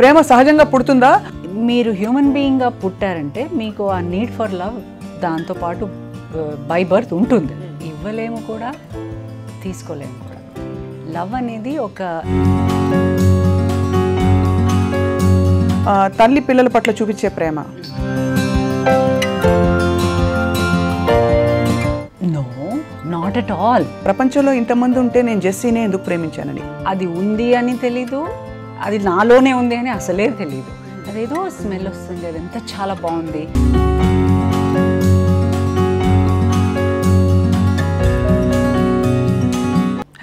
ప్రేమ సహజంగా పుడుతుందా? మీరు హ్యూమన్ బీయింగ్గా పుట్టారంటే మీకు ఆ నీడ్ ఫర్ లవ్ దాంతోపాటు బై బర్త్ ఉంటుంది. ఇవ్వలేము కూడా, తీసుకోలేము కూడా. లవ్ అనేది ఒక తల్లి పిల్లల పట్ల చూపించే ప్రేమ. No, not at all. ప్రపంచంలో ఇంతమంది ఉంటే నేను జెస్సీనే ఎందుకు ప్రేమించానని, అది ఉంది అని తెలీదు, అది నాలోనే ఉంది అని అసలే తెలీదు. అదేదో స్మెల్ వస్తుంది, అదంతా చాలా బాగుంది.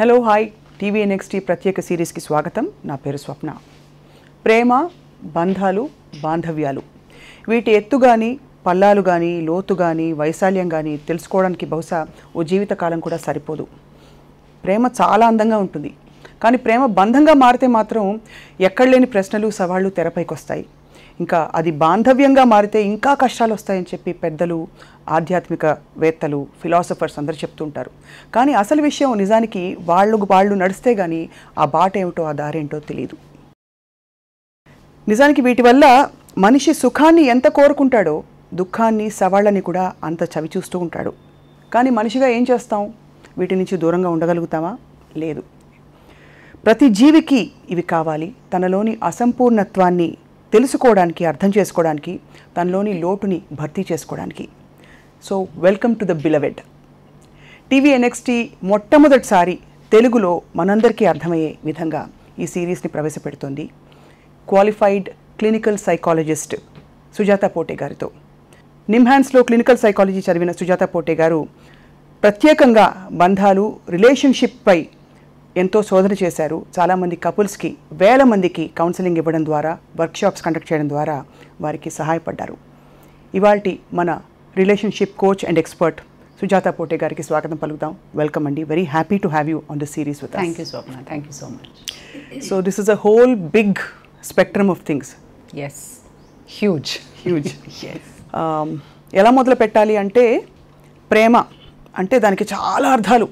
Hello, hi. TVNXT ప్రత్యేక సిరీస్కి స్వాగతం. నా పేరు స్వప్న. ప్రేమ, బంధాలు, బాంధవ్యాలు, వీటి ఎత్తు కానీ, పల్లాలు కానీ, లోతు కానీ, వైశాల్యం కానీ తెలుసుకోవడానికి బహుశా ఓ జీవితకాలం కూడా సరిపోదు. ప్రేమ చాలా అందంగా ఉంటుంది, కానీ ప్రేమ బంధంగా మారితే మాత్రం ఎక్కడలేని ప్రశ్నలు, సవాళ్ళు తెరపైకి వస్తాయి. ఇంకా అది బాంధవ్యంగా మారితే ఇంకా కష్టాలు వస్తాయని చెప్పి పెద్దలు, ఆధ్యాత్మికవేత్తలు, ఫిలాసఫర్స్ అందరూ చెప్తుంటారు. కానీ అసలు విషయం నిజానికి వాళ్ళు నడిస్తే కానీ ఆ బాట ఏమిటో, ఆ దారేంటో తెలియదు. నిజానికి వీటి వల్ల మనిషి సుఖాన్ని ఎంత కోరుకుంటాడో దుఃఖాన్ని, సవాళ్ళని కూడా అంత చవిచూస్తూ ఉంటాడు. కానీ మనిషిగా ఏం చేస్తాం? వీటి నుంచి దూరంగా ఉండగలుగుతామా? లేదు. ప్రతి జీవికి ఇవి కావాలి. తనలోని అసంపూర్ణత్వాన్ని తెలుసుకోవడానికి, అర్థం చేసుకోవడానికి, తనలోని లోటుని భర్తీ చేసుకోవడానికి. So welcome to the beloved. TVNXT మొట్టమొదటిసారి తెలుగులో మనందరికీ అర్థమయ్యే విధంగా ఈ సిరీస్ని ప్రవేశపెడుతోంది. Qualified clinical psychologist Sujatha Pote గారితో. నిమ్హాన్స్లో క్లినికల్ సైకాలజీ చదివిన సుజాత పోటే గారు ప్రత్యేకంగా బంధాలు, రిలేషన్షిప్పై ఎంతో శోధన చేశారు. చాలామంది కపుల్స్కి, వేల మందికి కౌన్సిలింగ్ ఇవ్వడం ద్వారా, వర్క్షాప్స్ కండక్ట్ చేయడం ద్వారా వారికి సహాయపడ్డారు. ఇవాల్టి మన relationship coach and expert Sujatha Pote గారికి స్వాగతం పలుకుతాం. వెల్కమ్ అండి. Very happy to have you on the series with us. Thank you Swapna, thank you so much. So this is a whole big spectrum of things. Yes, huge. ఎలా మొదలు పెట్టాలి అంటే, ప్రేమ అంటే దానికి చాలా అర్థాలు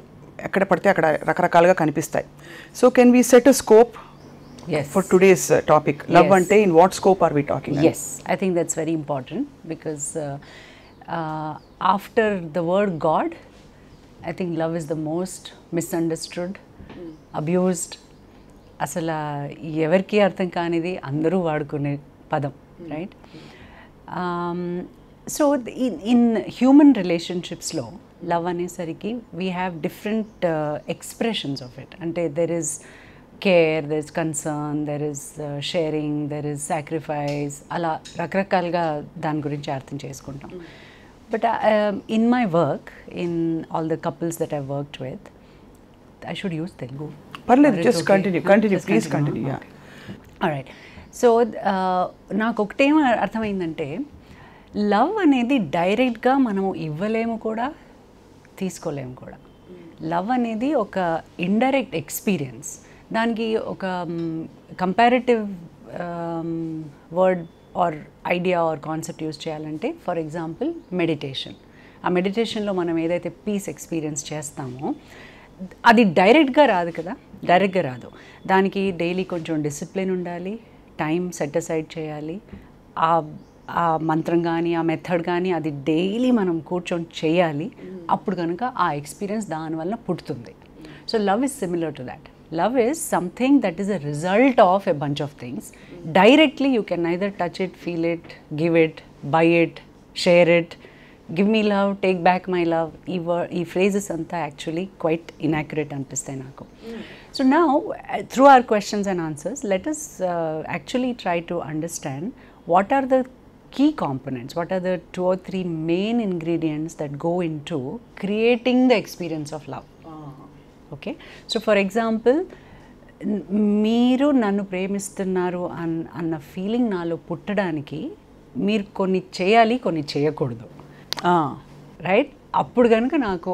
ఎక్కడ పడితే అక్కడ రకరకాలుగా కనిపిస్తాయి. So can we set a scope for today's topic? Love అంటే in what scope are we talking? Yes, I think that's very important because after the word God, I think love is the most misunderstood, abused, అసలు ఎవరికి అర్థం కానిది అందరూ వాడుకునే పదం, right? So in human రిలేషన్షిప్స్లో love అనేసరికి we have different expressions of it. అంటే there is care, there is concern, there is sharing, there is sacrifice, అలా రకరకాలుగా దాని గురించి అర్థం చేసుకుంటాం. But in my work, in all the couples that I worked with, I should use Telugu. పర్లేదు, just continue, please continue. Yeah. All right. So నాకు ఒకటేం అర్థమైందంటే, love అనేది డైరెక్ట్గా మనము ఇవ్వలేము కూడా, తీసుకోలేము కూడా. లవ్ అనేది ఒక ఇండైరెక్ట్ ఎక్స్పీరియన్స్. దానికి ఒక comparative word or idea or concept use చేయాలంటే, ఫర్ ఎగ్జాంపుల్ మెడిటేషన్. ఆ మెడిటేషన్లో మనం ఏదైతే పీస్ ఎక్స్పీరియన్స్ చేస్తామో అది డైరెక్ట్గా రాదు కదా, డైరెక్ట్గా రాదు. దానికి డైలీ కొంచెం డిసిప్లిన్ ఉండాలి, టైం సెట్ అసైడ్ చేయాలి. ఆ మంత్రం కానీ, ఆ మెథడ్ కానీ అది డైలీ మనం కూర్చొని చేయాలి. అప్పుడు కనుక ఆ ఎక్స్పీరియన్స్ దానివల్ల పుట్టుతుంది. So love is similar to that. Love is something that is a result of a bunch of things. Directly you can either touch it, feel it, give it, buy it, share it, give me love, take back my love. ఈ phrases అంతా actually quite inaccurate అనిపిస్తాయి నాకు. So now through our questions and answers let us actually try to understand what are the key components, what are the 2 or 3 main ingredients that go into creating the experience of love. Okay, so for example, మీరు నన్ను ప్రేమిస్తున్నారు అన్న feeling నాలో పుట్టడానికి మీరు కొన్ని చేయాలి, కొన్ని చేయకూడదు, రైట్? అప్పుడు కనుక నాకు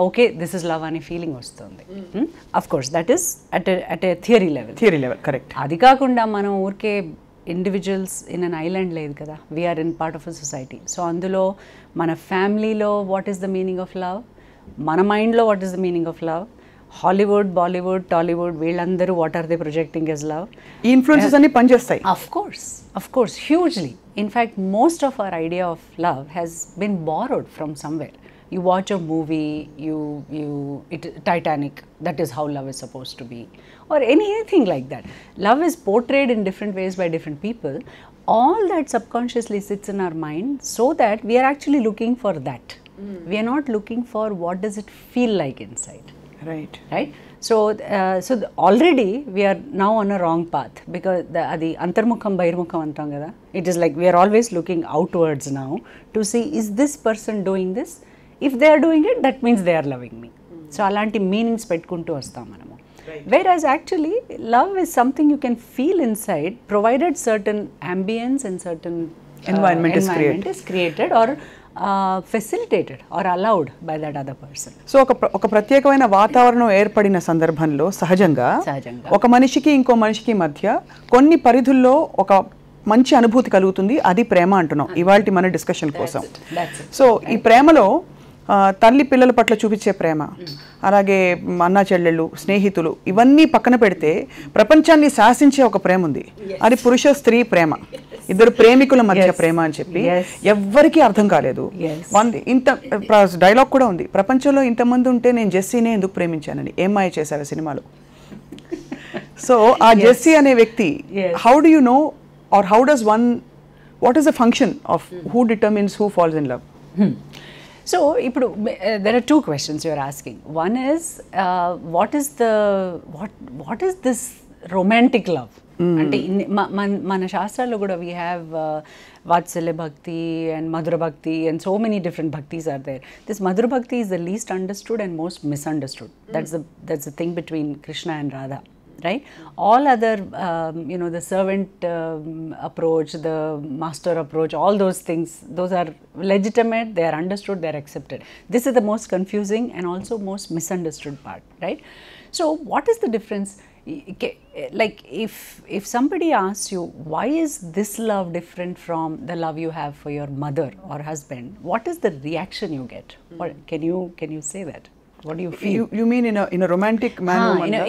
ఓకే దిస్ ఇస్ లవ్ అనే ఫీలింగ్ వస్తుంది. Of course that is at a theory level, correct. అది కాకుండా మనం ఊరికే ఇండివిజువల్స్ ఇన్ అన్ ఐలాండ్ లేదు కదా, we're in part of a society. So అందులో మన ఫ్యామిలీలో what is the meaning of love, మన మైండ్లో what is the meaning of love, Hollywood, Bollywood, Tollywood వీళ్ళందరూ what are they projecting as love? ఈ influences అన్ని పనిచేస్తాయి. Of course, hugely. In fact, most of our idea of love has been borrowed from somewhere. You watch a movie, Titanic, that is how love is supposed to be, or anything like that. Love is portrayed in different ways by different people. All that subconsciously sits in our mind, so that we are actually looking for that. We are not looking for what does it feel like inside. Right? So already we are now on a wrong path, because adi antarmukham bahirmukham antam kada. It is like we are always looking outwards now to see, is this person doing this? If they are doing it, that means they are loving me. So alanti meanings pettukuntu vastam manamu. Whereas actually love is something you can feel inside, provided certain ambience and certain environment is created or facilitated or allowed by that other person. So ఒక ప్రత్యేకమైన వాతావరణం ఏర్పడిన సందర్భంలో సహజంగా ఒక మనిషికి ఇంకో మనిషికి మధ్య కొన్ని పరిధుల్లో ఒక మంచి అనుభూతి కలుగుతుంది. అది ప్రేమ అంటున్నాం ఇవాల్టి మన డిస్కషన్ కోసం. సో ఈ ప్రేమలో తల్లి పిల్లల పట్ల చూపించే ప్రేమ, అలాగే అన్నా చెల్లెళ్ళు, స్నేహితులు, ఇవన్నీ పక్కన పెడితే ప్రపంచాన్ని శాసించే ఒక ప్రేమ ఉంది. అది పురుష స్త్రీ ప్రేమ, ఇద్దరు ప్రేమికుల మధ్య ప్రేమ అని చెప్పి ఎవ్వరికీ అర్థం కాలేదు. ఇంత డైలాగ్ కూడా ఉంది, ప్రపంచంలో ఇంతమంది ఉంటే నేను జెస్సీనే ఎందుకు ప్రేమించానని. ఏం మాయ చేశారు సినిమాలో. సో ఆ జెస్సీ అనే వ్యక్తి, how do you know or how does one, what is the function of who determines who falls in love? So, there are two questions you are asking. One is, what is this romantic love? అంటే మన శాస్త్రాల్లో కూడా we have Vatsalya Bhakti and Madhura Bhakti and so many different bhaktis are there. This Madhura Bhakti is the least understood and most misunderstood. That's the thing between Krishna and Radha. Right? All other, the servant approach, the master approach, all those things, those are legitimate, they are understood, they are accepted. This is the most confusing and also most misunderstood part, right? So, what is the difference? Like, if somebody asks you, why is this love different from the love you have for your mother or husband, what is the reaction you get? Can you say that? What do you feel? You mean in a romantic manner?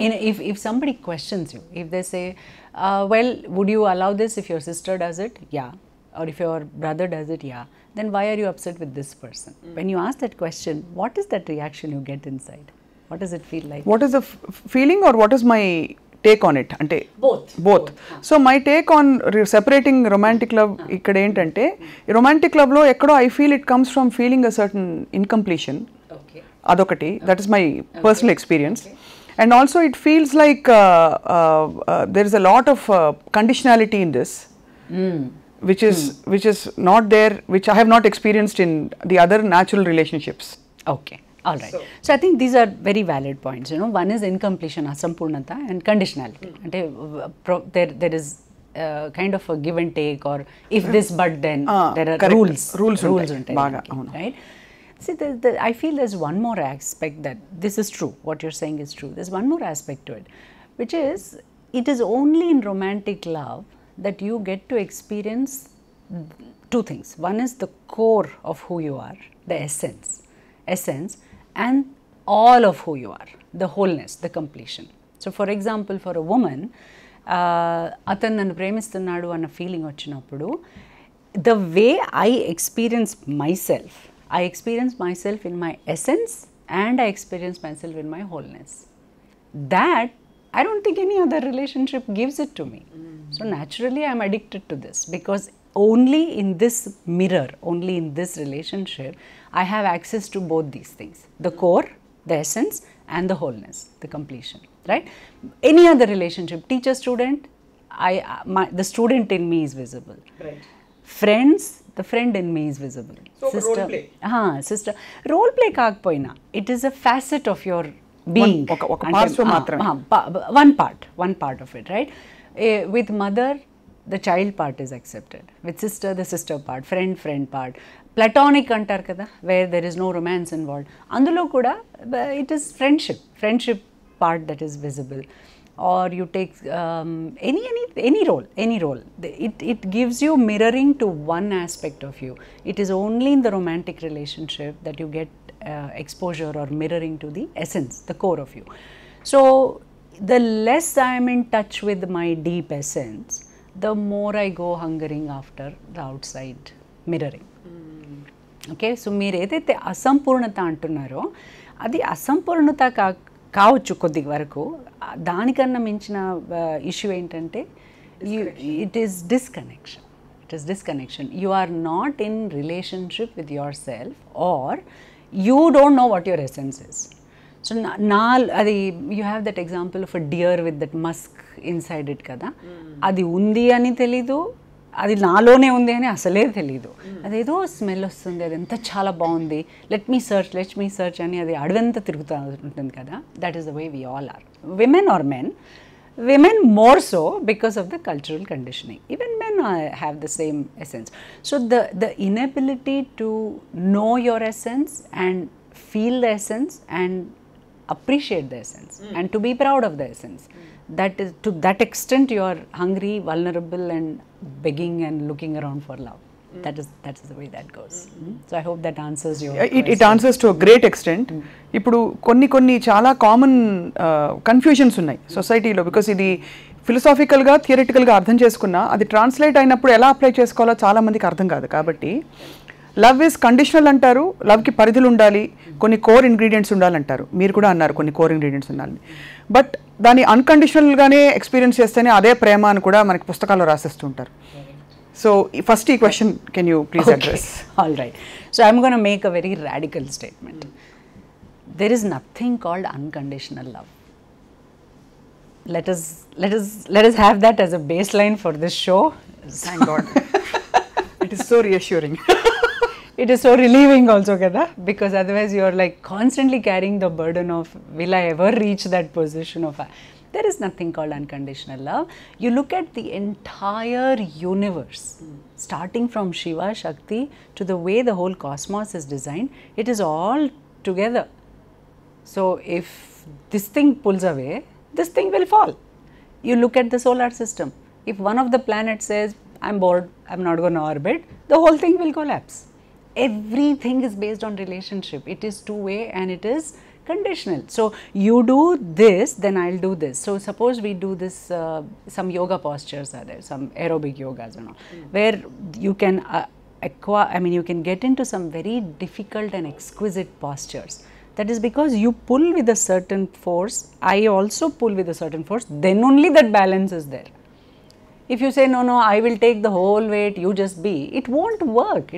If somebody questions you, if they say, well, would you allow this if your sister does it? Yeah. Or if your brother does it? Yeah. Then why are you upset with this person? When you ask that question, what is that reaction you get inside? What does it feel like? What is the feeling, or what is my take on it? Ante both. So my take on separating romantic love ikkada entante, romantic love lo ekkado I feel it comes from feeling a certain incompletion. Adokati, that is my personal experience. And also it feels like there is a lot of conditionality in this, which is not there, which I have not experienced in the other natural relationships. Okay, all right. So I think these are very valid points. One is incompletion, asampurnata, and conditionality. There is kind of a give and take, or if this but then, there are rules right? See, I feel there's one more aspect that this is true, what you're saying is true. There's one more aspect to it, which is, it is only in romantic love that you get to experience two things. One is the core of who you are, the essence, and all of who you are, the wholeness, the completion. So, for example, for a woman, atanu nannu premistunnadu anna feeling vachinappudu, the way I experience myself in my essence, and I experience myself in my wholeness. That I don't think any other relationship gives it to me. So naturally I am addicted to this, because only in this mirror, only in this relationship, I have access to both these things, the core, the essence, and the wholeness, the completion, right? Any other relationship, teacher student, the student in me is visible. Right. Friends, the friend in me is visible. So sister, role play. Sister, role play kaakapoyina, it is a facet of your being. One part of it, right? With mother, the child part is accepted. With sister, the sister part, friend part. Platonic antar kada, where there is no romance involved. Andulo kuda, it is friendship part that is visible. or you take any role. It gives you mirroring to one aspect of you. It is only in the romantic relationship that you get exposure or mirroring to the essence, the core of you. So the less I am in touch with my deep essence, the more I go hungering after the outside mirroring. Okay, so మీరు ఏదైతే అసంపూర్ణత అంటున్నారో అది అసంపూర్ణత కావచ్చు కొద్ది వరకు. దానికన్నా మించిన issue ఏంటంటే it is disconnection. You are not in relationship with your self, or you don't know what your essence is. So అది you have that example of a deer with that musk inside it కదా, అది ఉంది అని తెలీదు, అది నాలోనే ఉంది అని అసలే తెలీదు. అదేదో స్మెల్ వస్తుంది, అది ఎంత చాలా బాగుంది, లెట్ మీ సర్చ్ అని అది అడవంతా తిరుగుతూ ఉంటుంది కదా. That is the way we all are, women or men. Women more so because of the cultural conditioning. Even men have the same essence. So the inability to know your essence and feel the essence and appreciate the essence and to be proud of the essence, that is, to that extent you are hungry, vulnerable and begging and looking around for love. That is the way that goes. So I hope that answers your question. It answers to a great extent. ఇప్పుడు కొన్ని చాలా common confusions ఉన్నాయి సొసైటీలో, because ఇది ఫిలసాఫికల్గా థియరిటికల్గా అర్థం చేసుకున్నా అది translate అయినప్పుడు ఎలా అప్లై చేసుకోవాలో చాలా మందికి అర్థం కాదు. కాబట్టి లవ్ ఈజ్ కండిషనల్ అంటారు, లవ్కి పరిధులు ఉండాలి, కొన్ని కోర్ ఇంగ్రీడియంట్స్ ఉండాలంటారు. మీరు కూడా అన్నారు కొన్ని కోర్ ఇంగ్రీడియంట్స్ ఉండాలి. బట్ దాన్ని అన్కండిషనల్గానే ఎక్స్పీరియన్స్ చేస్తేనే అదే ప్రేమ అని కూడా మనకి పుస్తకాల్లో రాసేస్తుంటారు. So first question, can you please address? All right. So I'm going to make a very radical statement. There is nothing called unconditional love. Let us have that as a baseline for this show. Thank God. It is so reassuring. It is so relieving also, kada, because otherwise you are like constantly carrying the burden of, will I ever reach that position of there is nothing called unconditional love. You look at the entire universe, starting from Shiva, Shakti, to the way the whole cosmos is designed, it is all together. So if this thing pulls away, this thing will fall. You look at the solar system. If one of the planets says, I'm bored, I'm not going to orbit, the whole thing will collapse. Everything is based on relationship. It is two-way and it is conditional. So you do this, then I'll do this. So suppose we do this, some yoga postures are there, some aerobic yogas and all, where you can you can get into some very difficult and exquisite postures. That is because you pull with a certain force, I also pull with a certain force, then only that balance is there. If you say, no, I will take the whole weight, you just be, it won't work.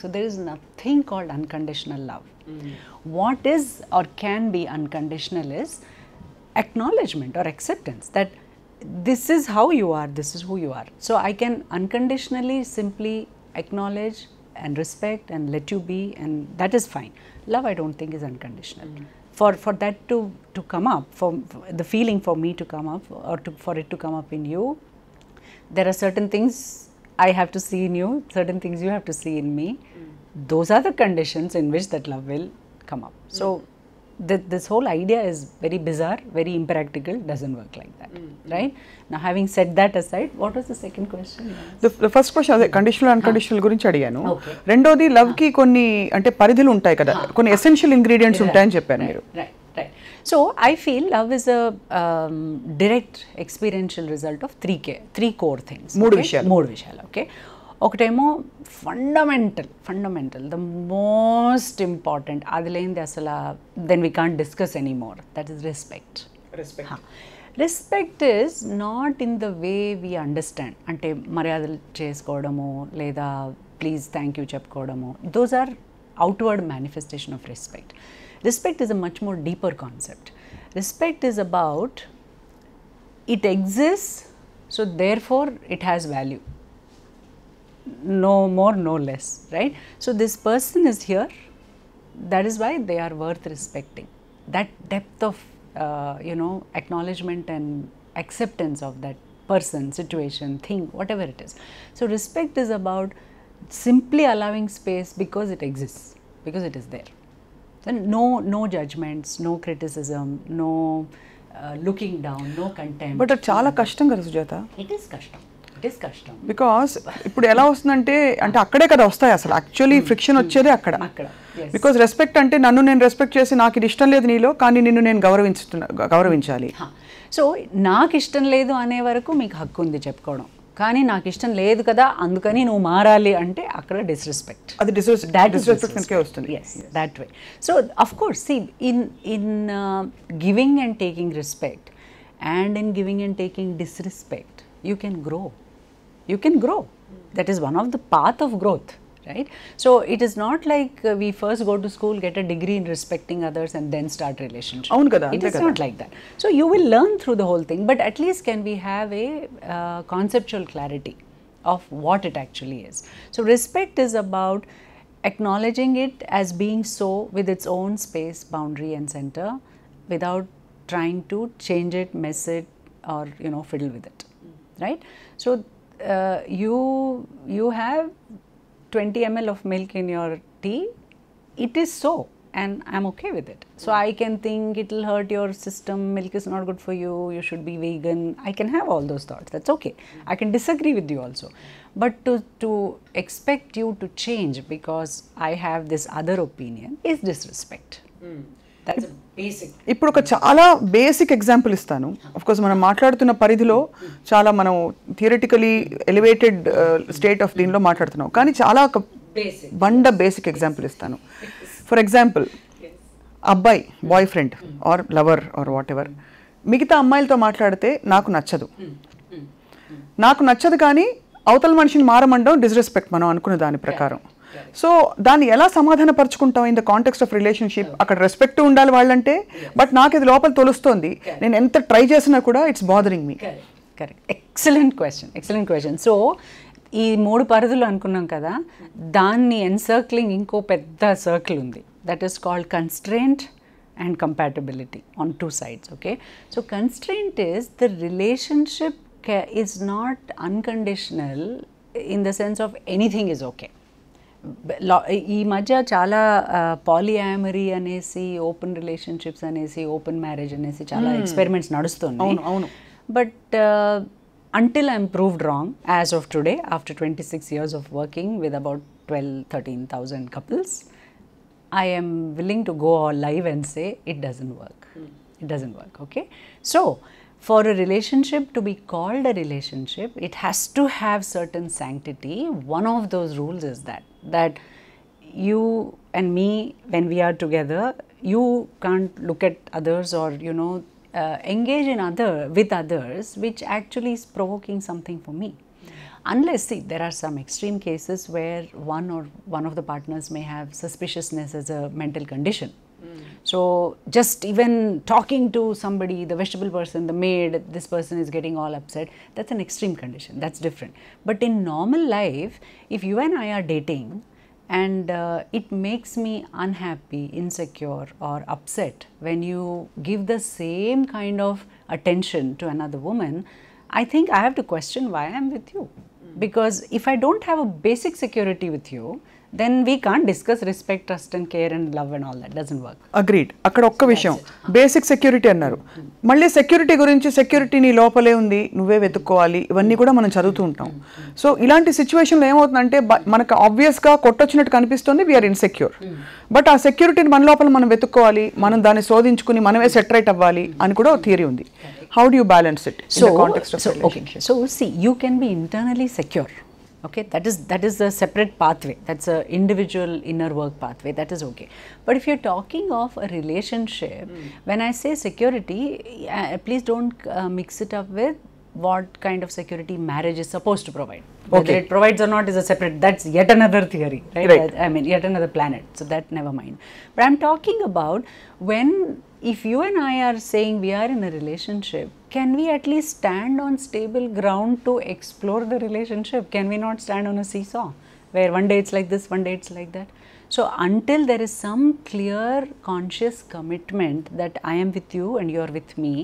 So there is nothing called unconditional love. What is or can be unconditional is acknowledgement or acceptance that this is how you are, this is who you are. So I can unconditionally simply acknowledge and respect and let you be, and that is fine. Love, I don't think, is unconditional. For that to come up, for the feeling for me to come up, or for it to come up in you, there are certain things I have to see in you, certain things you have to see in me. Those are the conditions in which that love will come up. So this whole idea is very bizarre, very impractical, doesn't work like that, right? Now having said that aside, what was the second question? The first question అదే conditional unconditional గురించి అడిగాను. రెండోది love కి కొన్ని అంటే పరిధులు ఉంటాయి కదా, కొన్ని ఎసెన్షియల్ ఇంగ్రీడియంట్స్ ఉంటాయని చెప్పారు మీరు. Right. So I feel love is a direct experiential result of three core things. మూడు విషయాలు. Okay. ఒకటేమో ఫండమెంటల్ ద మోస్ట్ ఇంపార్టెంట్, అది లేనిది అసలు then we can't discuss any more, that is respect. Respect is not in the way we understand, అంటే మర్యాదలు చేసుకోవడము లేదా ప్లీజ్ థ్యాంక్ యూ చెప్పుకోవడము, those are outward manifestation of respect. Respect is a much more deeper concept. Respect is about, it exists, so therefore it has value. No more, no less, right? So this person is here, that is why they are worth respecting. That depth of, acknowledgement and acceptance of that person, situation, thing, whatever it is. So respect is about simply allowing space because it exists, because it is there. Then no judgments, no criticism, no looking down, no contempt. But అది చాలా కష్టం కదా Sujatha. It is kashtam. It is kashtam. Because ఇప్పుడు ఎలా వస్తుందంటే అంటే అక్కడే కదా వస్తాయి అసలు యాక్చువల్లీ ఫ్రిక్షన్ వచ్చేదే అక్కడ. బికాస్ రెస్పెక్ట్ అంటే నన్ను నేను రెస్పెక్ట్ చేసి నాకు ఇది ఇష్టం లేదు నీలో కానీ నిన్ను నేను గౌరవించాలి. సో నాకు ఇష్టం లేదు అనే వరకు మీకు హక్కు ఉంది చెప్పుకోవడం, కానీ నాకు ఇష్టం లేదు కదా అందుకని నువ్వు మారాలి అంటే అక్కడ డిస్రెస్పెక్ట్. అది డిస్రెస్పెక్ట్ వస్తుంది. Yes, that way. So of course, see, in giving and taking respect and in giving and taking disrespect, you can grow. You can grow. That is one of the path of growth, right? So it is not like we first go to school, get a degree in respecting others and then start relationship. Avunu kada, it is not like that. So you will learn through the whole thing, but at least can we have a conceptual clarity of what it actually is. So respect is about acknowledging it as being so with its own space, boundary and center without trying to change it, mess it or fiddle with it, right? So you have 20 ml of milk in your tea, it is so and I'm okay with it. So I can think it will hurt your system, milk is not good for you, you should be vegan. I can have all those thoughts, that's okay. I can disagree with you also. But to expect you to change because I have this other opinion is disrespect. That's a basic. ఇప్పుడు ఒక చాలా basic example ఇస్తాను. Of course మనం మాట్లాడుతున్న పరిధిలో చాలా మనం theoretically elevated state of దీనిలో మాట్లాడుతున్నాం, కానీ చాలా ఒక బేసిక్ ఎగ్జాంపుల్ ఇస్తాను. ఫర్ ఎగ్జాంపుల్ అబ్బాయి boy friend or lover are what ever మిగతా అమ్మాయిలతో మాట్లాడితే నాకు నచ్చదు కానీ అవతల మనిషిని మారమండం డిస్రెస్పెక్ట్ మనం అనుకున్న దాని ప్రకారం. సో దాన్ని ఎలా సమాధానపరుచుకుంటాం in the context of relationship? అక్కడ రెస్పెక్ట్ ఉండాలి వాళ్ళంటే, బట్ నాకు ఇది లోపల తోలుస్తోంది, నేను ఎంత ట్రై చేసినా కూడా it's bothering me. Correct, excellent question. So ఈ 3 పరిధులు అనుకున్నాం కదా, దాన్ని ఎన్సర్క్లింగ్ ఇంకో పెద్ద సర్కిల్ ఉంది, that is called constraint and compatibility on 2 sides. Okay, so constraint is the relationship is not unconditional in the sense of anything is okay. ఈ మధ్య చాలా పాలియామరీ అనేసి, ఓపెన్ రిలేషన్షిప్స్ అనేసి, ఓపెన్ మ్యారేజ్ అనేసి చాలా ఎక్స్పెరిమెంట్స్ నడుస్తున్నాయి. But until I'm proved wrong, as of today, after 26 years of working with about 12-13,000 couples, I am willing to go all live and say it doesn't work. It doesn't work, okay? So, for a relationship to be called a relationship, it has to have certain sanctity. One of those rules is that you and me, when we are together, you can't look at others or, engage with others, which actually is provoking something for me. Unless, see, there are some extreme cases where one of the partners may have suspiciousness as a mental condition. So just even talking to somebody, the vegetable person, the maid, this person is getting all upset, that's an extreme condition, that's different. But in normal life, if you and I are dating and it makes me unhappy, insecure or upset when you give the same kind of attention to another woman, I think I have to question why I am with you. Because if I don't have a basic security with you, then we can't discuss respect, trust and care and love and all that. Doesn't work. Agreed. అక్కడ ఒక్క విషయం, basic security అన్నారు. మళ్ళీ security గురించి, security నీ లోపలే ఉంది, నువ్వే వెతుక్కోవాలి, ఇవన్నీ కూడా మనం చదువుతూ ఉంటాం. సో ఇలాంటి సిచ్యువేషన్లో ఏమవుతుందంటే మనకు ఆబ్వియస్గా కొట్టొచ్చినట్టు కనిపిస్తుంది, వీఆర్ ఇన్సెక్యూర్. బట్ ఆ సెక్యూరిటీని మన లోపల మనం వెతుక్కోవాలి, మనం దాన్ని శోధించుకుని మనమే సెటరేట్ అవ్వాలి అని కూడా థియరీ ఉంది. How do you balance it in the context of relationship? So see, you can be internally secure. Okay, that is a separate pathway. That's a individual inner work pathway. That is okay. But if you're talking of a relationship, when I say security, please don't mix it up with what kind of security marriage is supposed to provide. Whether it provides or not is a separate, that's yet another theory, right? I mean, yet another planet. So that never mind. But I'm talking about if you and I are saying we are in a relationship, can we at least stand on stable ground to explore the relationship? Can we not stand on a seesaw where one day it's like this, one day it's like that? So until there is some clear conscious commitment that I am with you and you are with me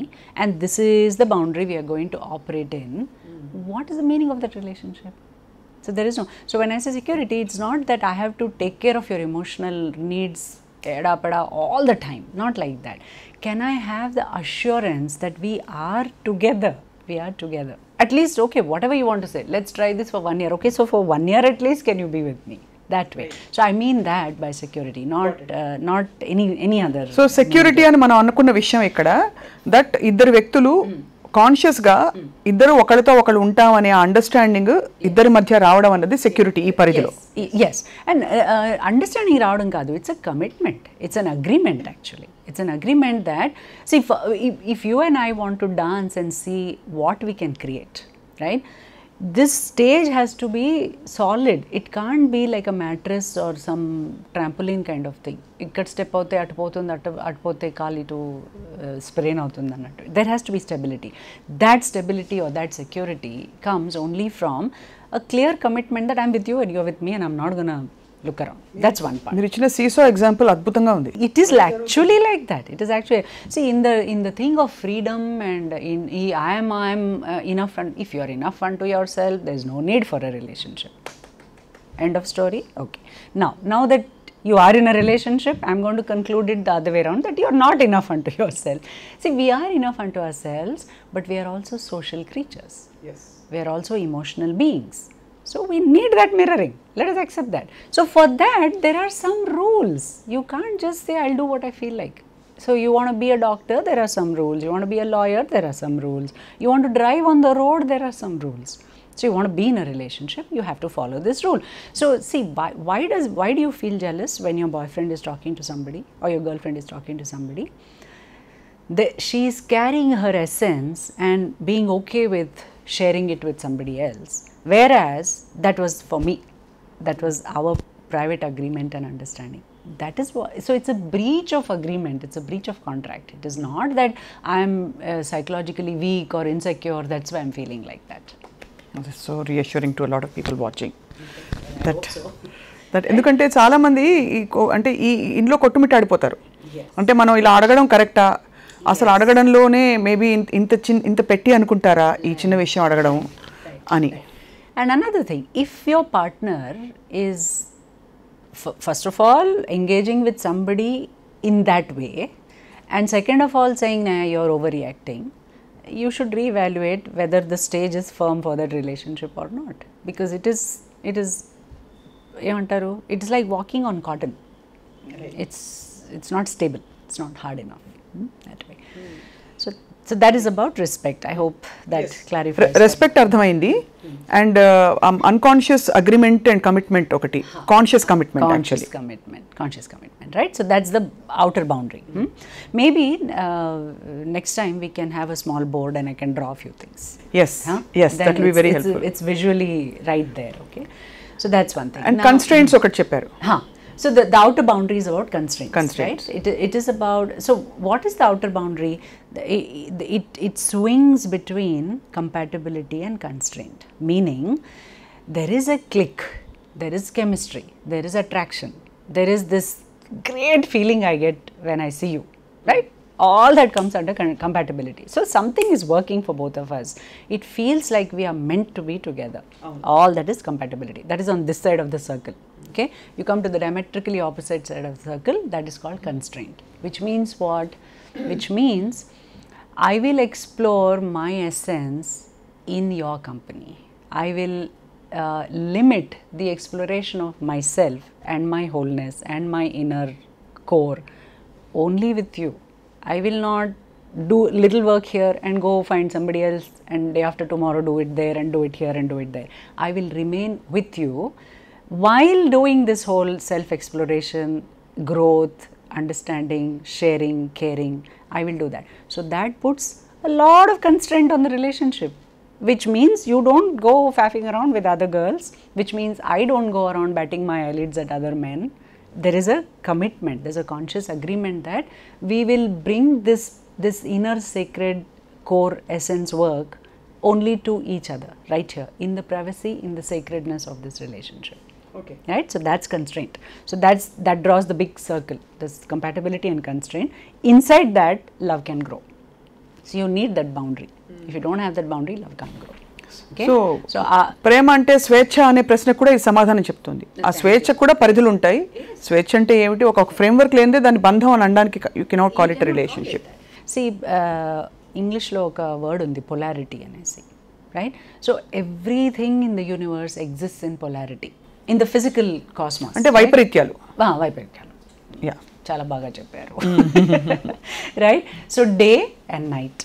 and this is the boundary we are going to operate in, what is the meaning of that relationship? So there is no, so when I say security, it's not that I have to take care of your emotional needs all the time. Not like that. Can I have the assurance that we are together? We are together. At least, okay, whatever you want to say, let's try this for 1 year. Okay, so for 1 year at least, can you be with me? That way. So I mean that by security, not any other. So security అని మనం అనుకున్న విషయం ఇక్కడ that ఇద్దరు వ్యక్తులు conscious గా ఇద్దరు ఒకరితో ఒకరు ఉంటాం అనే అండర్స్టాండింగ్ ఇద్దరి మధ్య రావడం అన్నది సెక్యూరిటీ ఈ పరిధిలో. Yes, and understanding రావడం కాదు, it's a commitment, it's an agreement actually. It's an agreement that, see, if you and I want to dance and see what we can create, right? This stage has to be solid. It can't be like a mattress or some trampoline kind of thing. Ikkad step avute atu potundi atu pote kali to sprain avutundi annattu. There has to be stability. That stability or that security comes only from a clear commitment that I'm with you and you're with me and I'm not going to look around. That's one part. మీరు ఇచ్చిన సీసో example అద్భుతంగా ఉంది. It is actually like that. It is actually, see, in the thing of freedom and I am enough, and if you are enough unto yourself, there is no need for a relationship. End of story. Okay. Now that you are in a relationship, I'm going to conclude it the other way around, that you are not enough unto yourself. See, we are enough unto ourselves, but we are also social creatures. Yes. We are also emotional beings. So we need that mirroring. Let us accept that. So for that, there are some rules. You can't just say, I'll do what I feel like. So you want to be a doctor, there are some rules. You want to be a lawyer, there are some rules. You want to drive on the road, there are some rules. So you want to be in a relationship, you have to follow this rule. So see, why do you feel jealous when your boyfriend is talking to somebody or your girlfriend is talking to somebody? She is carrying her essence and being okay with sharing it with somebody else. Whereas that was for me, that was our private agreement and understanding. That is what, so it's a breach of agreement, it's a breach of contract. It is not that I am psychologically weak or insecure, that's why I am feeling like that. This is so reassuring to a lot of people watching. That ఎందుకంటే చాలా మంది అంటే ఈ ఇంట్లో కొట్టుమిట్టాడిపోతారు. అంటే మనం ఇలా అడగడం కరెక్టా, అసలు అడగడంలోనే మేబీ ఇంత పెట్టి అనుకుంటారా ఈ చిన్న విషయం అడగడం అని. And another thing, if your partner is first of all engaging with somebody in that way, and second of all saying, nah, you're overreacting, you should reevaluate whether the stage is firm for that relationship or not, because it is it is like walking on cotton. It's not stable, it's not hard enough that way. So that is about respect. I hope that clarifies. Respect అర్థమైంది. And unconscious agreement and commitment ఒకటి, conscious commitment actually. Conscious commitment, right? So that's the outer boundary. Maybe next time we can have a small board and I can draw a few things. Yes, yes, that will be very helpful. It's visually right there, okay? So that's one thing. And now, constraints ఒకటి చెప్పారు. So the outer boundary is about constraints, right? It is about, so what is the outer boundary? It swings between compatibility and constraint, meaning there is a click, there is chemistry, there is attraction, there is this great feeling I get when I see you, right? All that comes under compatibility. So something is working for both of us. It feels like we are meant to be together. All that is compatibility. That is on this side of the circle. Okay, you come to the diametrically opposite side of the circle, that is called constraint. Which means what? Which means I will explore my essence in your company. I will limit the exploration of myself and my wholeness and my inner core only with you. I will not do little work here and go find somebody else and day after tomorrow do it there and do it here and do it there. I will remain with you while doing this whole self-exploration, growth, understanding, sharing, caring. I will do that. So that puts a lot of constraint on the relationship, which means you don't go faffing around with other girls, which means I don't go around batting my eyelids at other men. There is a commitment, there's a conscious agreement that we will bring this inner sacred core essence work only to each other, right here, in the privacy, in the sacredness of this relationship. Okay. Right? So that's constraint. So that draws the big circle. There's compatibility and constraint. Inside that, love can grow. So you need that boundary. If you don't have that boundary, love can't grow. So ప్రేమ అంటే స్వేచ్ఛ అనే ప్రశ్న కూడా ఈ సమాధానం చెప్తుంది. ఆ స్వేచ్ఛ కూడా పరిధులు ఉంటాయి. స్వేచ్ఛ అంటే ఏమిటి? ఒక ఫ్రేమ్వర్క్ లేనిదే దాని బంధం అని అనడానికి you cannot call it relationship. See ఇంగ్లీష్లో ఒక వర్డ్ ఉంది, పొలారిటీ అనేసి, right? So everything in the universe exist in polarity in the physical cosmos. అంటే వైపరీత్యాలు. వైపరీత్యాలు, యా, చాలా బాగా చెప్పారు. Right? So day and night,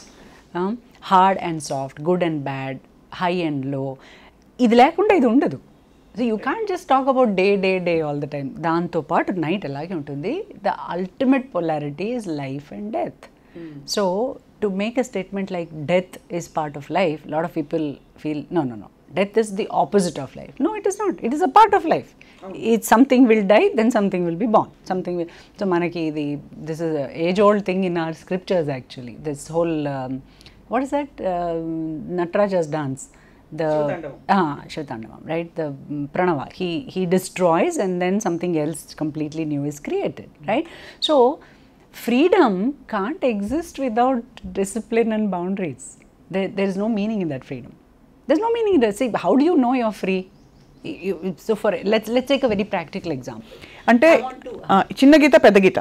hard and soft, good and bad, high and low, ఇది లేకుండా ఇది ఉండదు. So you can just talk about day day day all the time. దాంతోపాటు నైట్ అలాగే ఉంటుంది. The ultimate polarity is life and death. So to make a statement like death is part of life, lot of people feel no, death is the opposite of life. No, it is not. It is a part of life. It's something will die, then something will be born. Something will. So manaki this is a age-old thing in our scriptures actually. This whole what is that? Nataraja's dance. The Shivatandavam, right? The Pranava. He destroys and then something else completely new is created, right? So freedom can't exist without discipline and boundaries. There is no meaning in that freedom. There's no meaning in that. See, how do you know you're free? So for let's take a very practical example. అంటే చిన్న గీత పెద్ద గీత.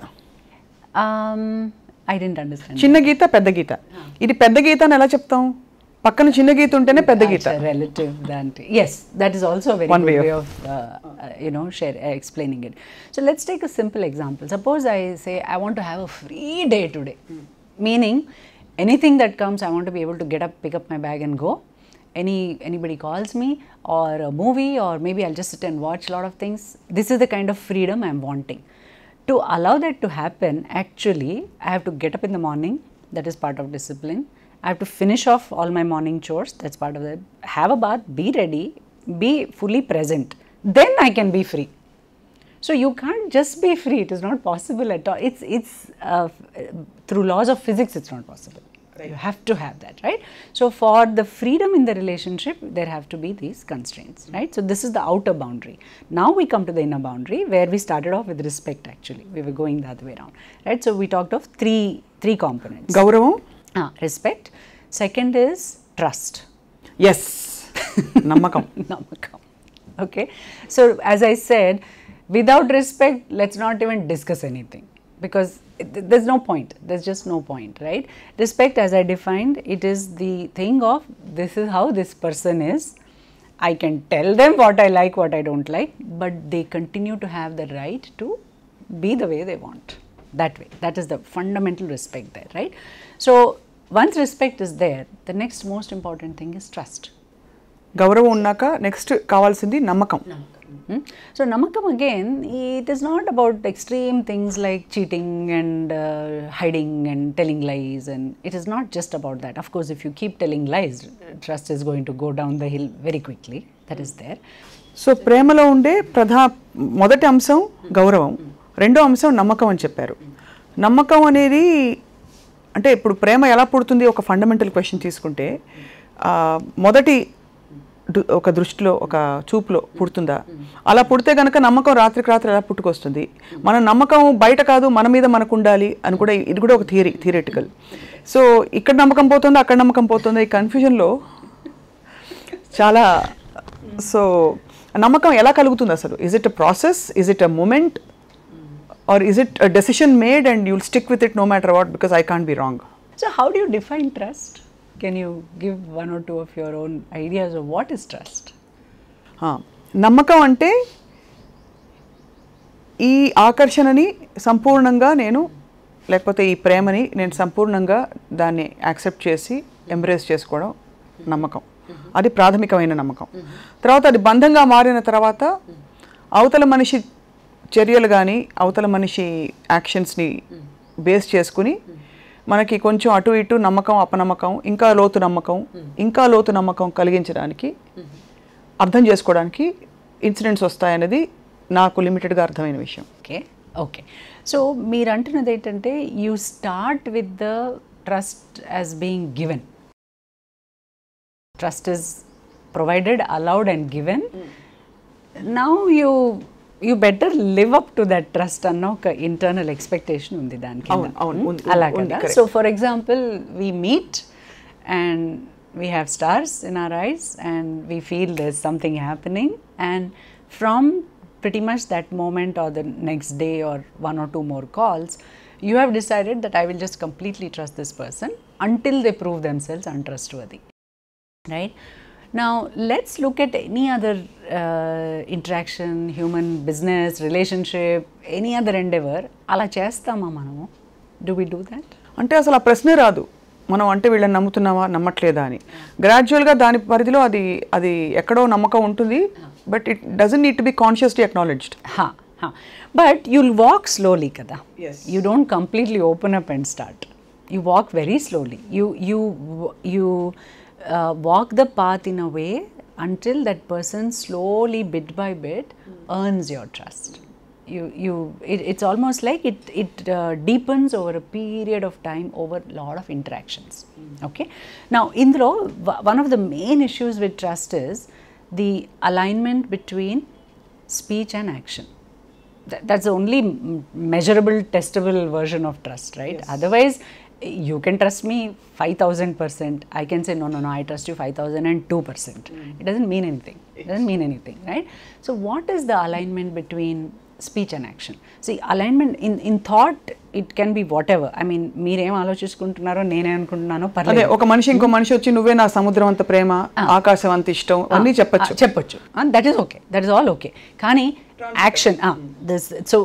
I didn't understand. చిన్న గీత పెద్ద గీత. ఇది పెద్ద గీత అని ఎలా చెప్తాం? పక్కన చిన్న గీత ఉంటేనే పెద్ద గీత. Relative that. Yes, that is also a very good way of explaining it. So let's take a simple example. Suppose I say I want to have a free day today. Meaning anything that comes, I want to be able to get up, pick up my bag and go. Anybody calls me, or a movie, or maybe I'll just sit and watch a lot of things. This is the kind of freedom I'm wanting. To allow that to happen, actually I have to get up in the morning. That is part of discipline. I have to finish off all my morning chores. That's part of it. Have a bath, be ready, be fully present. Then I can be free. So you can't just be free. It is not possible at all. It's through laws of physics, it's not possible. Right. You have to have that, right? So for the freedom in the relationship, there have to be these constraints, right? So this is the outer boundary. Now we come to the inner boundary, where we started off with respect. Actually, we were going the other way around, right? So we talked of three components. Gauravam, respect. Second is trust. Yes. Namakam. Namakam. Okay. So as I said, without respect, let's not even discuss anything, because there's no point. There's just no point, right? Respect, as I defined, it is the thing of this is how this person is. I can tell them what I like, what I don't like, but they continue to have the right to be the way they want. That way. That is the fundamental respect there, right? So once respect is there, the next most important thing is trust. గౌరవం ఉన్నాక next కావాల్సింది నమ్మకం. So namakam again, it is not about extreme things like cheating and hiding and telling lies, and it is not just about that. Of course, if you keep telling lies, trust is going to go down the hill very quickly. That is there. So ప్రేమలో ఉండే మొదటి అంశం గౌరవం, రెండో అంశం నమ్మకం అని చెప్పారు. నమ్మకం అనేది అంటే ఇప్పుడు ప్రేమ ఎలా పుడుతుంది? ఒక ఫండమెంటల్ క్వశ్చన్ తీసుకుంటే మొదటి ఒక దృష్టిలో, ఒక చూపులో పుడుతుందా? అలా పుడితే కనుక నమ్మకం రాత్రికి రాత్రి ఎలా పుట్టుకొస్తుంది? మన నమ్మకం బయట కాదు, మన మీద మనకు ఉండాలి అని కూడా, ఇది కూడా ఒక థియరిటికల్. సో ఇక్కడ నమ్మకం పోతుంది, అక్కడ నమ్మకం పోతుంది. ఈ కన్ఫ్యూజన్లో చాలా. సో నమ్మకం ఎలా కలుగుతుంది అసలు? Is it a process? Is it a moment? Or is it a decision made and you'll stick with it no matter what, because I can't be wrong? So how do you define trust? Can you give one or two of your own ideas of what is trust? నమ్మకం అంటే ఈ ఆకర్షణని సంపూర్ణంగా నేను, లేకపోతే ఈ ప్రేమని నేను సంపూర్ణంగా దాన్ని యాక్సెప్ట్ చేసి ఎంబ్రేస్ చేసుకోవడం నమ్మకం. అది ప్రాథమికమైన నమ్మకం. తర్వాత అది బంధంగా మారిన తర్వాత అవతల మనిషి చర్యలు కానీ అవతల మనిషి యాక్షన్స్ని బేస్ చేసుకుని మనకి కొంచెం అటు ఇటు నమ్మకం, అపనమ్మకం, ఇంకా లోతు నమ్మకం కలిగించడానికి, అర్థం చేసుకోవడానికి ఇన్సిడెంట్స్ వస్తాయనేది నాకు లిమిటెడ్గా అర్థమైన విషయం. ఓకే. సో మీరు అంటున్నది ఏంటంటే you start with the trust as being given. Trust is provided, allowed and given. Now you better live up to that trust అన్న ఒక ఇంటర్నల్ ఎక్స్పెక్టేషన్ ఉంది దానికి. అలా కదా. So for example we meet and we have stars in our eyes and we feel there's something happening, and from pretty much that moment or the next day or 1 or 2 more calls, you have decided that I will just completely trust this person until they prove themselves untrustworthy, right? Now let's look at any other interaction, human, business, relationship, any other endeavor. Ala chestama manamu? Do we do that? అంటే అసలు ఆ ప్రశ్నే రాదు, మనం అంటే వీళ్ళని నమ్ముతున్నావా నమ్మట్లేదా అని. గ్రాడ్యువల్గా దాని పరిధిలో అది ఎక్కడో నమ్మకం ఉంటుంది, but it doesn't need to be consciously acknowledged. But you'll walk slowly kada. Yes. You don't completely open up and start. You walk very slowly. You walk the path in a way until that person slowly, bit by bit, earns your trust. It's almost like it deepens over a period of time, over a lot of interactions. Okay. Now, Indro, one of the main issues with trust is the alignment between speech and action. That's the only measurable, testable version of trust, right? Yes. Otherwise, you can trust me 5,000%. I can say, no, I trust you 5,002%. It doesn't mean anything. It doesn't mean anything, right? So what is the alignment between speech and action? See, alignment in thought, it can be whatever. I mean, మీరేం ఆలోచిస్తుకుంటున్నారో నేనే అనుకుంటున్నానో పర్లేదు. అదే ఒక మనిషి ఇంకో మనిషి వచ్చి నువ్వే నా సముద్రం అంత ప్రేమ, ఆకాశం అంత ఇష్టం అన్నీ చెప్పొచ్చు. That is okay, that is all okay. కానీ action, so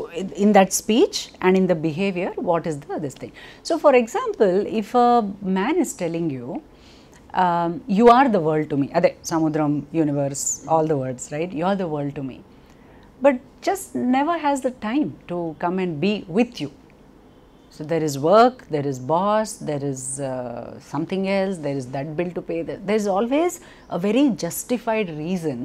in that speech and in the behavior, what is this thing? So for example, if a man is telling you, you are the world to me, ade samudram, universe, all the words, right? You are the world to me, but just never has the time to come and be with you. So there is work, there is boss, there is something else, there is that bill to pay. There is always a very justified reason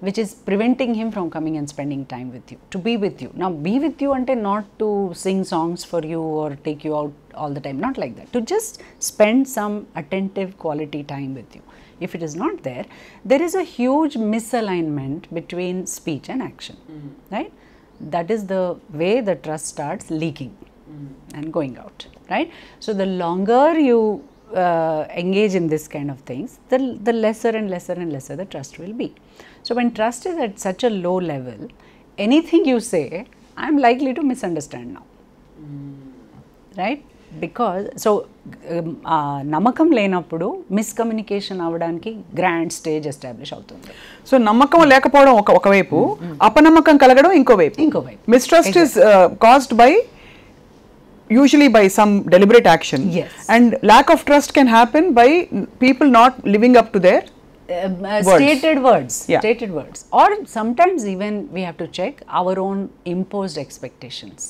which is preventing him from coming and spending time with you, to be with you. Now, be with you ante not to sing songs for you or take you out all the time, not like that. To just spend some attentive quality time with you. If it is not there, there is a huge misalignment between speech and action, right? That is the way the trust starts leaking and going out, right? So, the longer you engage in this kind of things, the lesser and lesser and lesser the trust will be. So, when trust is at such a low level, anything you say, I am likely to misunderstand now, right? Because, so, namakam lenappudu miscommunication avvadaniki grand stage establish avutundi. So, namakam lekapovam oka vaipu, apanamakam kalagadam inko vaipu. Mistrust is caused by usually by some deliberate action. Yes. And lack of trust can happen by people not living up to their stated words. Yeah. Stated words. Or sometimes even we have to check our own imposed expectations.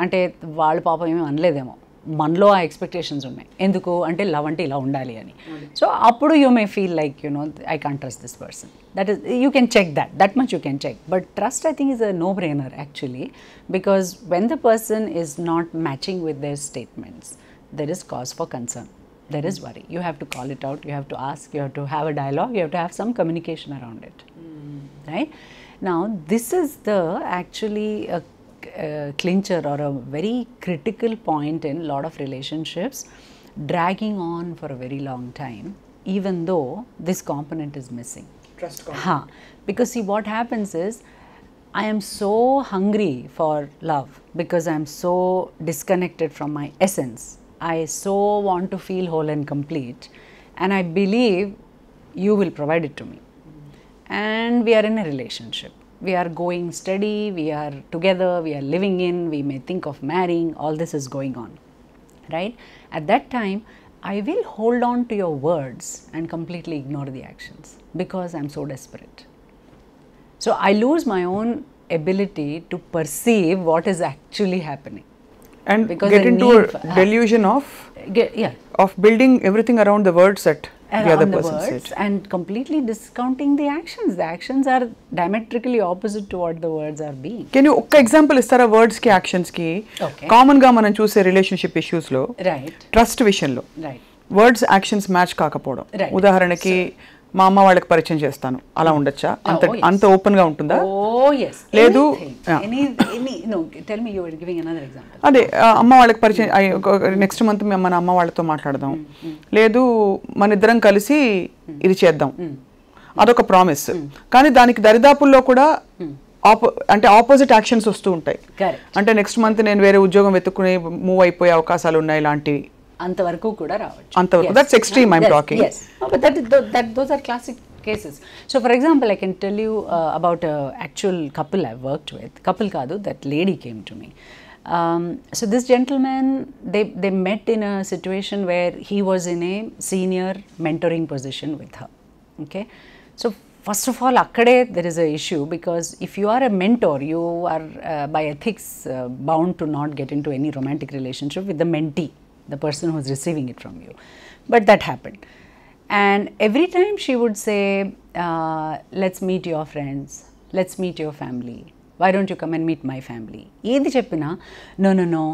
అంటే వాళ్ళు పాపం ఏమీ అనలేదేమో, మనలో ఆ expectations ఉన్నాయి. ఎందుకు అంటే love అంటే ఇలా ఉండాలి అని. సో అప్పుడు you may feel like I can't trust this person. That is, you can check that much you can check. But trust I think is a no brainer actually, because when the person is not matching with their statements, there is cause for concern. There is worry. You have to call it out, you have to ask, you have to have a dialogue, you have to have some communication around it. Right? Now, this is actually a clincher or a very critical point in a lot of relationships, dragging on for a very long time, even though this component is missing. Trust component. Because see, what happens is, I am so hungry for love because I am so disconnected from my essence. I so want to feel whole and complete, and I believe you will provide it to me. And we are in a relationship. We are going steady, we are together, we are living in, we may think of marrying, all this is going on, right? At that time, I will hold on to your words and completely ignore the actions because I am so desperate. So, I lose my own ability to perceive what is actually happening. And because get into a delusion of building everything around the words that the other person said, and completely discounting the actions. The actions are diametrically opposite to what the words are being. Can you oka example istara words ki actions ki? Common ga manam choose relationship issues lo, right, trust vision lo, right, words actions match kaakapovam. Right. ఉదాహరణకి మా అమ్మ వాళ్ళకి పరిచయం చేస్తాను అలా ఉండొచ్చా? అంత open గా ఉంటుందా? లేదు. అదే అమ్మ వాళ్ళకి పరిచయం, నెక్స్ట్ మంత్ మన అమ్మ వాళ్ళతో మాట్లాడదాం, లేదు మన ఇద్దరం కలిసి ఇది చేద్దాం, అదొక ప్రామిస్. కానీ దానికి దరిదాపుల్లో కూడా అంటే ఆపోజిట్ యాక్షన్స్ వస్తూ ఉంటాయి. అంటే నెక్స్ట్ మంత్ నేను వేరే ఉద్యోగం వెతుక్కుని మూవ్ అయిపోయే అవకాశాలు ఉన్నాయి లాంటివి. అంతవరకు కూడా రావచ్చు. అంతవరకు that's extreme I'm talking. Yes. But those are classic cases. So for example, I can tell you about a actual couple I've worked with. Couple kaadu, that lady came to me. So this gentleman, they met in a situation where he was in a senior mentoring position with her. Okay. So first of all, akkade there is a issue, because if you are a mentor, you are by ethics bound to not get into any romantic relationship with the mentee, the person who is receiving it from you. But that happened. And every time she would say, let's meet your friends, let's meet your family, why don't you come and meet my family? Edi cheppina, no,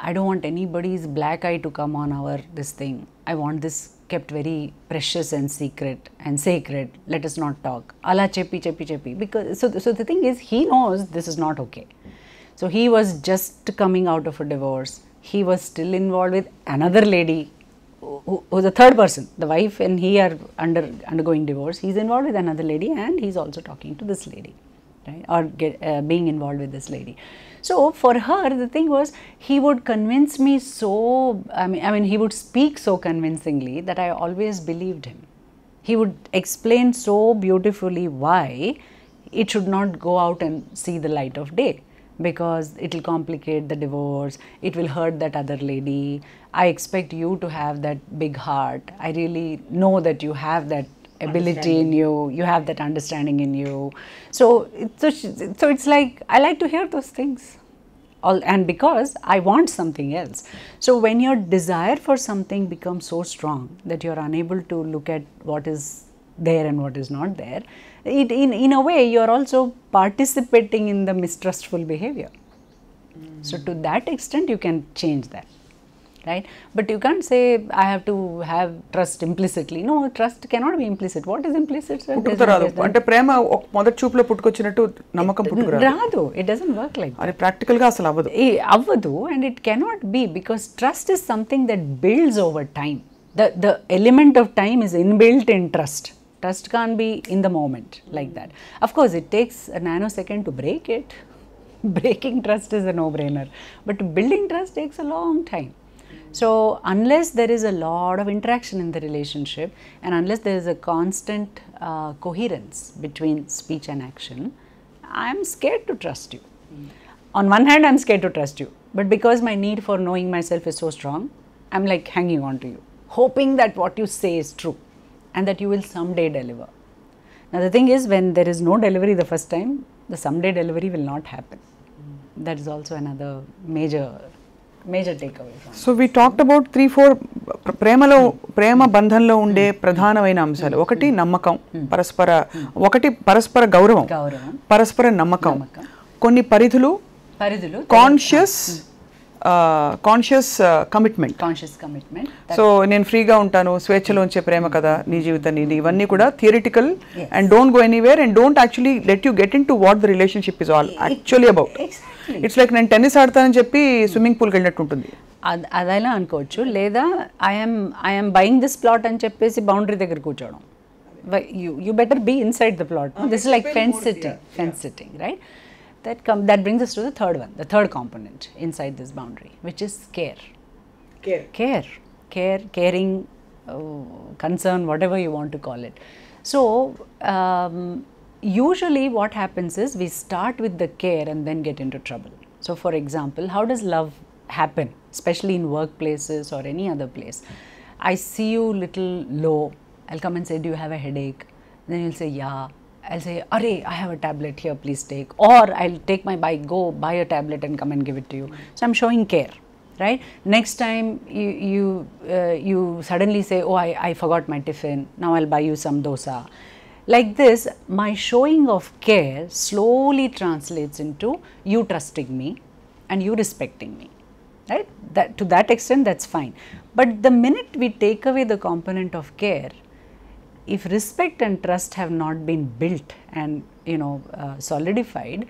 I don't want anybody's black eye to come on our this thing. I want this kept very precious and secret and sacred. Let us not talk. Ala cheppi. Because so the thing is, he knows this is not okay. So he was just coming out of a divorce. He was still involved with another lady who's a third person. The wife and he are undergoing divorce. He's involved with another lady, and he's also talking to this lady, right? Or being involved with this lady. So for her, the thing was, he would convince me so, I mean, he would speak so convincingly that I always believed him. He would explain so beautifully why it should not go out and see the light of day, because it will complicate the divorce, it will hurt that other lady. I expect you to have that big heart. I really know that you have that ability in you, you have that understanding in you. So it's like, I like to hear those things. And because I want something else. So when your desire for something becomes so strong that you are unable to look at what is there and what is not there, in a way you are also participating in the mistrustful behavior. So to that extent you can change that, right? But you can't say I have to have trust implicitly. No, trust cannot be implicit. What is implicit, sir? అంటే ప్రేమ మొదటి చూపులో పుట్టుకొచ్చినట్టు నమ్మకం రాదు. It doesn't work like that. అది practical గా అసలు అవ్వదు. And it cannot be, because trust is something that builds over time. The element of time is inbuilt in trust. Trust can't be in the moment like that. Of course, it takes a nanosecond to break it. Breaking trust is a no-brainer. But building trust takes a long time. So unless there is a lot of interaction in the relationship, and unless there is a constant coherence between speech and action, I am scared to trust you. On one hand, I am scared to trust you, but because my need for knowing myself is so strong, I am like hanging on to you, hoping that what you say is true and that you will someday deliver. Now the thing is, when there is no delivery the first time, the someday delivery will not happen. That is also another major takeaway. So we talked about 3-4 ప్రేమ బంధంలో ఉండే ప్రధానమైన అంశాలు. ఒకటి నమ్మకం, పరస్పర గౌరవం, పరస్పర నమ్మకం, కొన్ని పరిధులు, కాన్షియస్ కమిట్మెంట్. సో నేను ఫ్రీగా ఉంటాను, స్వేచ్ఛలో ఉంచే ప్రేమ కదా, నీ జీవితం నీది, ఇవన్నీ కూడా theoretical and don't go anywhere and don't actually let you get in to what the relationship is all actually about. It's like నేను టెన్నిస్ ఆడతానని చెప్పి స్విమ్మింగ్ పూల్కి వెళ్ళినట్టు ఉంటుంది. అదైనా అనుకోవచ్చు. లేదా ఐఎమ్ బయింగ్ దిస్ ప్లాట్ అని చెప్పేసి బౌండరీ దగ్గర కూర్చోవడం. You better be inside the plot. This is like fence sitting, right? That brings us to the third one, the third component inside this boundary, which is care, caring, concern, whatever you want to call it. So usually what happens is we start with the care and then get into trouble. So for example, how does love happen, especially in workplaces or any other place? I see you little low, I'll come and say, do you have a headache? Then you'll say, yeah. I'll say, Arey, I have a tablet here, please take. Or I'll take my bike, go buy a tablet and come and give it to you. So I'm showing care, right? Next time you suddenly say, oh, I forgot my tiffin, now I'll buy you some dosa. Like this, my showing of care slowly translates into you trusting me and you respecting me, right? To that extent, that's fine. But the minute we take away the component of care, if respect and trust have not been built and solidified,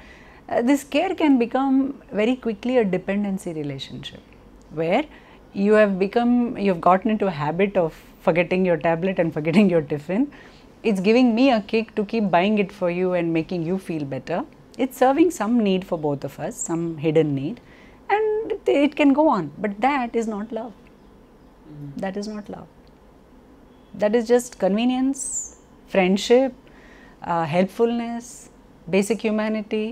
this care can become very quickly a dependency relationship, where you've gotten into a habit of forgetting your tablet and forgetting your tiffin. It's giving me a kick to keep buying it for you and making you feel better. It's serving some need for both of us, some hidden need, and it can go on. But that is not love. That is not love. That is just convenience, friendship, helpfulness, basic humanity,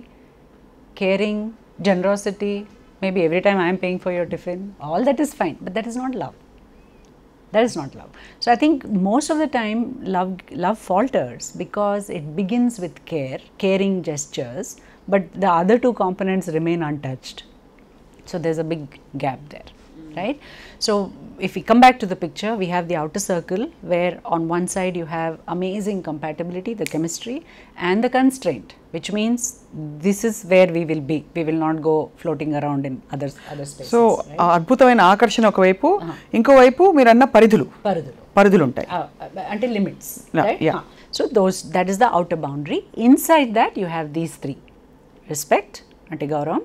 caring, generosity. Maybe every time I am paying for your tiffin, all that is fine, but that is not love. That is not love. So I think most of the time love falters because it begins with care, caring gestures, but the other two components remain untouched. So there's a big gap there, right? So if we come back to the picture, we have the outer circle where on one side you have amazing compatibility, the chemistry, and the constraint, which means this is where we will be. We will not go floating around in other spaces. So అద్భుతమైన ఆకర్షణ ఒకవైపు, ఇంకోవైపు మీరు అన్న పరిధులు ఉంటాయి, అంటే limits, right? So that is the outer boundary. Inside that you have these three: respect అంటే గౌరవం,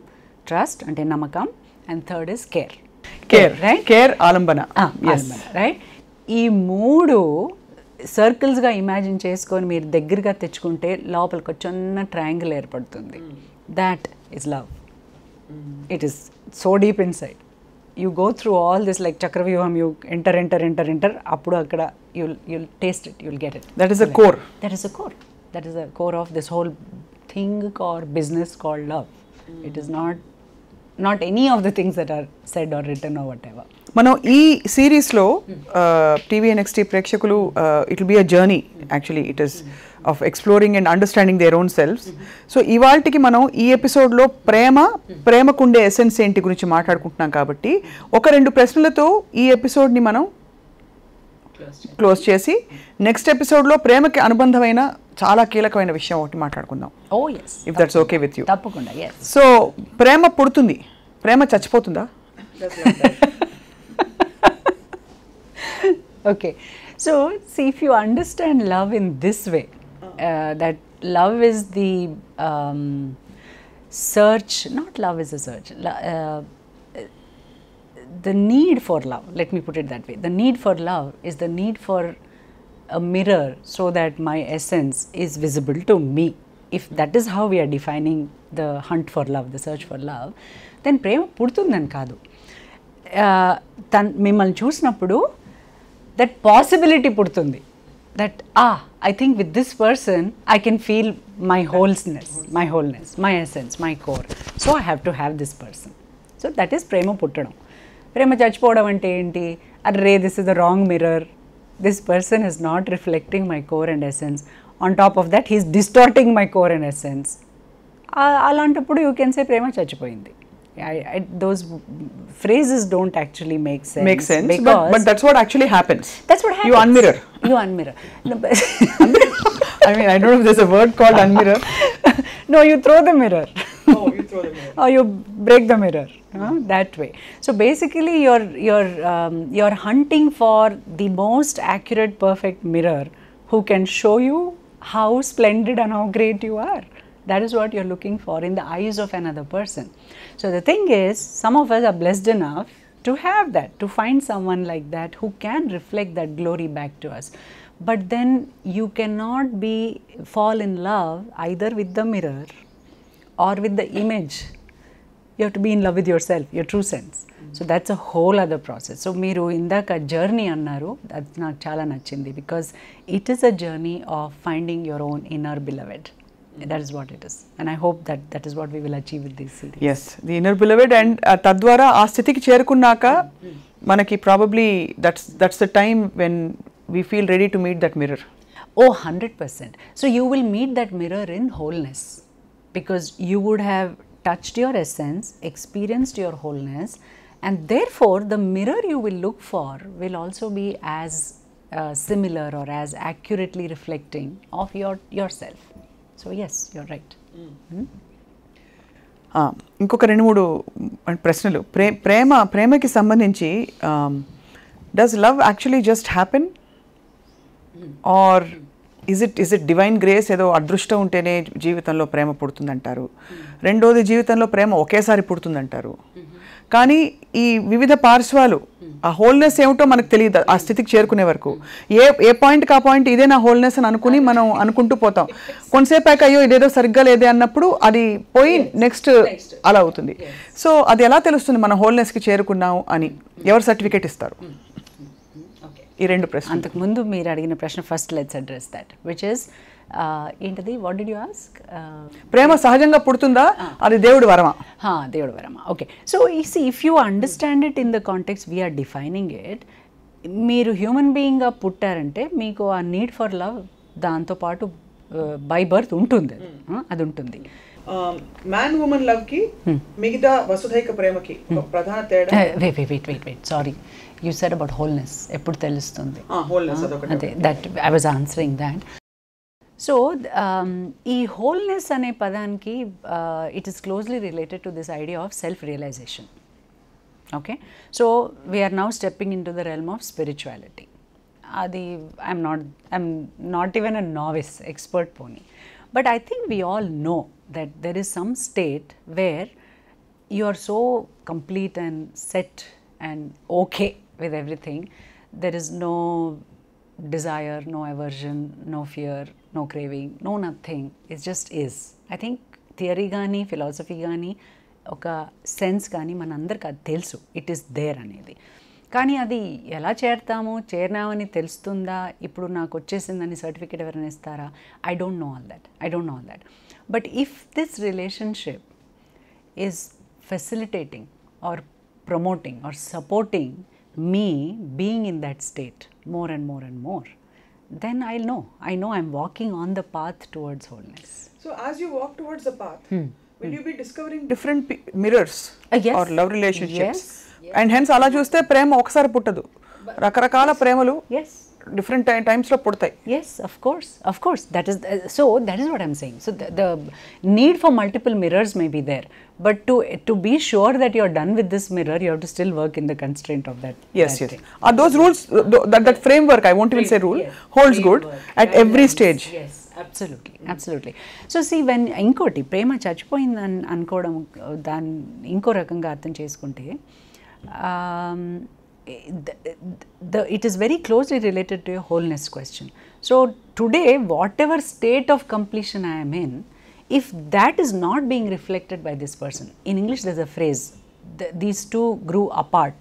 trust అంటే నమ్మకం, and third is care, right? Care, ఆలంబన, రైట్? ఈ మూడు సర్కిల్స్గా ఇమాజిన్ చేసుకొని మీరు దగ్గరగా తెచ్చుకుంటే లోపలికి ఒక చిన్న ట్రయాంగిల్ ఏర్పడుతుంది. That is love. It is so deep inside. You go through all this like chakravyuh, you enter, అప్పుడు అక్కడ you'll taste it, you'll get it. That is the core. That is the core. That is the core of this whole thing or business called love. It is not any of the things that are said or written or whatever. మనం ఈ సిరీస్లో TVNXT ప్రేక్షకులు, it will be a journey actually, it is of exploring and understanding their own selfs. So ఇవాళకి మనం ఈ ఎపిసోడ్లో ప్రేమకుండే essence ఏంటి గురించి మాట్లాడుకుంటున్నాం కాబట్టి ఒక 2 ప్రశ్నలతో ఈ ఎపిసోడ్ని మనం క్లోజ్ చేసి నెక్స్ట్ ఎపిసోడ్లో ప్రేమకి అనుబంధమైన చాలా కీలకమైన విషయం ఒకటి మాట్లాడుకుందాం. If that's okay with you. తప్పకుండా. సో ప్రేమ పుడుతుంది, ప్రేమ చచ్చిపోతుందా? Okay, so see, if you understand love in this way, that love is the search, not love is a search, the need for love, let me put it that way. The need for love is the need for a mirror so that my essence is visible to me. If that is how we are defining the hunt for love, the search for love, then prema pudutundani kaadu. Mimmalni chusinapudu that possibility pudutundi, that I think with this person I can feel my wholeness, my essence, my core, so I have to have this person. So that is prema puttadam. Prema chachipovam ante enti? Arre, this is the wrong mirror, this person is not reflecting my core and essence. On top of that, he is distorting my core and essence. Alantappudu you can say prema chachipoyindi. Those phrases don't actually make sense. But that's what actually happens. That's what happens. You unmirror. No, I mean, I don't know if there's a word called unmirror. No, you throw the mirror. Or you break the mirror, that way. So basically you're hunting for the most accurate, perfect mirror who can show you how splendid and how great you are. That is what you're looking for in the eyes of another person. So the thing is, some of us are blessed enough to have that, to find someone like that who can reflect that glory back to us. But then you cannot fall in love either with the mirror or with the image. You have to be in love with yourself, your true sense. So that's a whole other process. So meeru indaka journey annaru, that naaku chaala nachindi, because it is a journey of finding your own inner beloved. That is what it is, and I hope that is what we will achieve with this series. Yes, the inner beloved, and tadwara aa sthitiki cherukunnaka manaki probably that's the time when we feel ready to meet that mirror. 100%. So you will meet that mirror in wholeness, because you would have touched your essence, experienced your wholeness, and therefore the mirror you will look for will also be as similar or as accurately reflecting of yourself. So yes, you're right. ఇంకొక 2-3 ప్రశ్నలు. ప్రేమకి సంబంధించి, does love actually just happen? Or is it divine grace, ఏదో అదృష్టం ఉంటేనే జీవితంలో ప్రేమ పుడుతుందంటారు. రెండోది జీవితంలో ప్రేమ ఒకేసారి పుడుతుందంటారు. కానీ ఈ వివిధ పార్శ్వాలు, ఆ హోల్నెస్ ఏమిటో మనకు తెలియదు ఆ స్థితికి చేరుకునే వరకు. ఏ పాయింట్కి ఆ పాయింట్ ఇదే నా హోల్నెస్ అని అనుకుని మనం అనుకుంటూ పోతాం. కొంతసేపు అయ్యో ఇదేదో సరిగ్గా లేదే అన్నప్పుడు అది పోయి నెక్స్ట్ అలా అవుతుంది. సో అది ఎలా తెలుస్తుంది మన హోల్నెస్కి చేరుకున్నాం అని? ఎవరు సర్టిఫికేట్ ఇస్తారు? ఈ రెండు ప్రశ్నలు. అంతకుముందు మీరు అడిగిన ప్రశ్న first let's address that, which is ఏంటది, వాట్ డిడ్ యూ ఆస్క్? ప్రేమ సహజంగా పుడుతుందా, అది దేవుడి వరమా? దేవుడి వరమా. Okay, so if you understand it in the context we're defining it, మీరు హ్యూమన్ బీయింగ్గా పుట్టారంటే మీకు ఆ నీడ్ ఫర్ లవ్ దాంతోపాటు బై బర్త్ ఉంటుంది, అది ఉంటుంది. మ్యాన్ ఉమెన్ లవ్ కి మిగతా వసుధైక ప్రేమకి ప్రధాన తేడా. Wait sorry, you said about wholeness. ఎప్పుడు తెలుస్తుంది? అదే, that I was answering that. So ఈ హోల్నెస్ అనే పదానికి it is closely related to this idea of self realisation. Okay, so we're now stepping into the realm of spirituality. అది I'm not even a novice expert పోనీ, but I think we all know that there is some state where you are so complete and set and okay with everything. There is no desire, no aversion, no fear, no craving, no nothing. It just is. I think theory gaani, philosophy gaani, oka sense gaani manandariki adi telusu, it is there anedi. కానీ అది ఎలా చేరుతాము, చేరినామని తెలుస్తుందా, ఇప్పుడు నాకు వచ్చేసిందని certificate ఎవరైనా ఇస్తారా? I don't know all that. But if this relationship is facilitating or promoting or supporting me being in that state more and more, then I know I'm walking on the path towards wholeness. So as you walk towards the path, will you be discovering different mirrors or love relationships? And hence అలా చూస్తే ప్రేమ ఒకసారి పుట్టదు, రకరకాల ప్రేమలు different times లో పుడతాయి. Yes, of course, that is what I'm saying. So the need for multiple mirrors may be there, but to be sure that you're done with this mirror, you have to still work in the constraint of that. Yes. Are those rules, that framework, I won't even say rule, holds good at every stage? Yes, absolutely. So see, when inkoti prema చచ్చిపోయిందని అనుకోవడం, దాన్ని ఇంకో రకంగా అర్థం చేసుకుంటే, it is very closely related to your wholeness question. So today, whatever state of completion I am in, if that is not being reflected by this person, in English there's a phrase, these two grew apart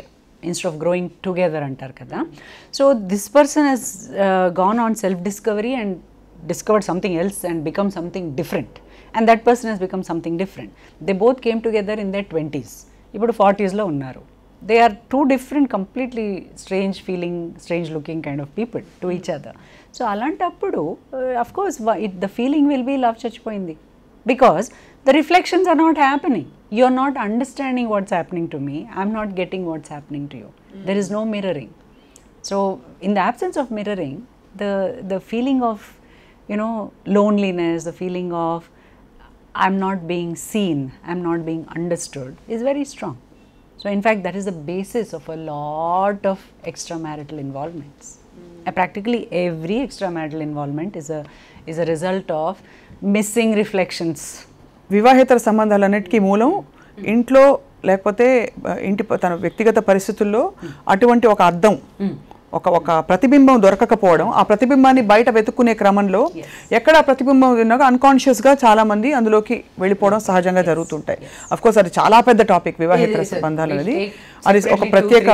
instead of growing together antar kada. So this person has gone on self discovery and discovered something else and become something different, and that person has become something different. They both came together in their 20s, ఇప్పుడు 40s లో ఉన్నారు. They are two different, completely strange feeling, strange looking kind of people to each other. So alantappudu, of course, the feeling will be love chachpoindi, because the reflections are not happening. You are not understanding what's happening to me. I'm not getting what's happening to you. There is no mirroring. So in the absence of mirroring, the feeling of, loneliness, the feeling of I'm not being seen, I'm not being understood is very strong. So in fact, that is the basis of a lot of extramarital involvements. Practically every extramarital involvement is a result of missing reflections. వివాహేతర సంబంధాలన్నిటికీ మూలం ఇంట్లో లేకపోతే ఇంటి తన వ్యక్తిగత పరిస్థితుల్లో అటువంటి ఒక అద్దం, ఒక ప్రతిబింబం దొరకకపోవడం, ఆ ప్రతిబింబాన్ని బయట వెతుక్కునే క్రమంలో ఎక్కడ ప్రతిబింబం ఉన్నాగో అన్కాన్షియస్గా చాలా మంది అందులోకి వెళ్ళిపోవడం సహజంగా జరుగుతుంటాయి. అఫ్ కోర్స్ అది చాలా పెద్ద టాపిక్, వివాహేతర సంబంధాలు అనేది, అది ఒక ప్రత్యేక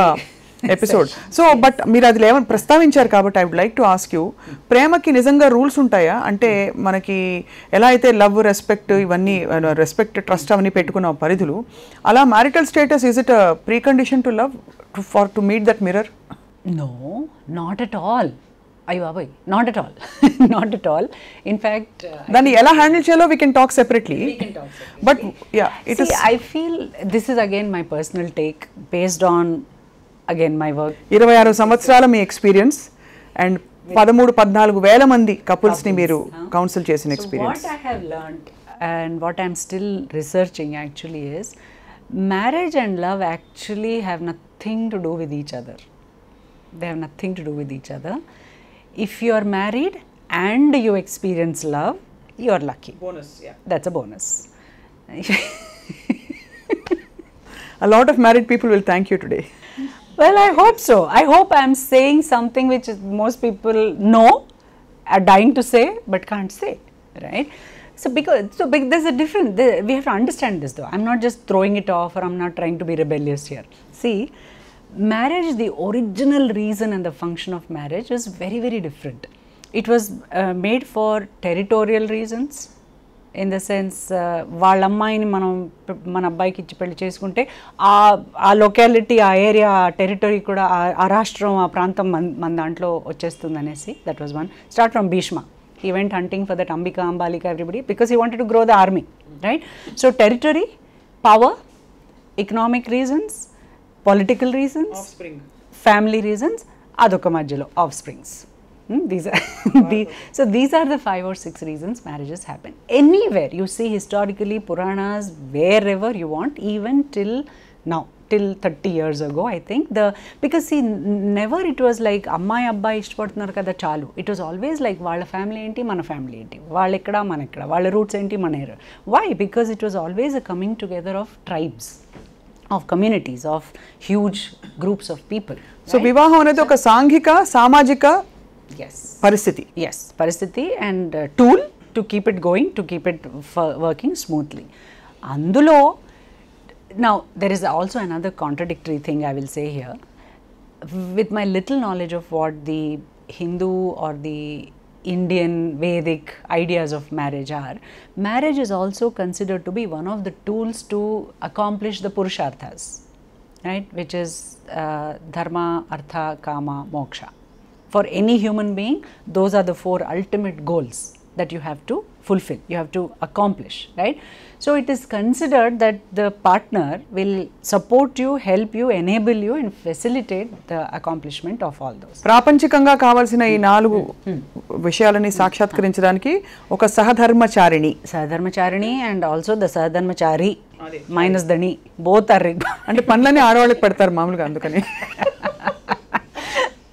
ఎపిసోడ్. సో బట్ మీరు అది ఏమైనా ప్రస్తావించారు కాబట్టి I would like to ask you, ప్రేమకి నిజంగా రూల్స్ ఉంటాయా? అంటే మనకి ఎలా అయితే లవ్, రెస్పెక్ట్, ఇవన్నీ రెస్పెక్ట్, ట్రస్ట్ అవన్నీ పెట్టుకున్న పరిధులు, అలా marital status is it precondition to love to meet that mirror? No, not at all. Not at all. Not at all. In fact, దాన్ని ఎలా హ్యాండిల్ చేయాలో we can talk separately. But yeah, I feel this is again my personal take based on again my work. 26 సంవత్సరాల మీ experience and 13-14 వేల మంది couples ని మీరు council చేసిన experience. What I have learned and what I'm still researching actually is marriage and love actually have nothing to do with each other. They have nothing to do with each other. If you are married and you experience love, you are lucky. Bonus, yeah. That's a bonus. A lot of married people will thank you today. Well, I hope so. I hope I am saying something which most people know, are dying to say, but can't say, right? So there's a difference. We have to understand this though. I'm not just throwing it off, or I'm not trying to be rebellious here. See, marriage, the original reason and the function of marriage is very, very different. It was made for territorial reasons. In the sense, వాళ్ళ అమ్మాయిని మన అబ్బాయికి ఇచ్చి పెళ్లి చేసుకుంటే ఆ locality, ఆ area, ఆ టెరిటరీ కూడా, ఆ రాష్ట్రం, ఆ ప్రాంతం మన దాంట్లో వచ్చేస్తుంది అనేసి. That was one. Start from Bhishma. He went hunting for that Ambika, Ambalika, everybody, because he wanted to grow the army, right? So territory, power, economic reasons, political reasons, Offspring. family reasons, adoka majjalo, offsprings. These are so these are the 5 or 6 reasons marriages happen. Anywhere you see historically, Puranas, wherever you want, even till now, till 30 years ago, I think, because see, never it was like అమ్మాయి అబ్బాయి ఇష్టపడుతున్నారు కదా చాలు. It was always like వాళ్ళ family ఏంటి, మన family ఏంటి, వాళ్ళు ఎక్కడ, మన ఎక్కడ, వాళ్ళ రూట్స్ ఏంటి, మన ఎక్కడ. Why? Because it was always a coming together of tribes, of communities, of huge groups of people. So వివాహం అనేది ఒక సాంఘిక, సామాజిక పరిస్థితి. Yes, పరిస్థితి and tool to keep it going, to keep it working smoothly. అందులో now there is also another contradictory thing I will say here. With my little knowledge of what the Hindu or the Indian Vedic ideas of marriage are, marriage is also considered to be one of the tools to accomplish the purusharthas, right, which is dharma, artha, kama, moksha. For any human being, those are the 4 ultimate goals that you have to fulfill, you have to accomplish, right? So it is considered that the partner will support you, help you, enable you and facilitate the accomplishment of all those. ప్రాపంచికంగా కావాల్సిన ఈ 4 విషయాలని సాక్షాత్కరించడానికి ఒక సహధర్మచారిణి and also the సహధర్మచారి minus the ni, both are అంటే పనులన్నీ ఆడవాళ్ళకి పెడతారు మామూలుగా, అందుకని.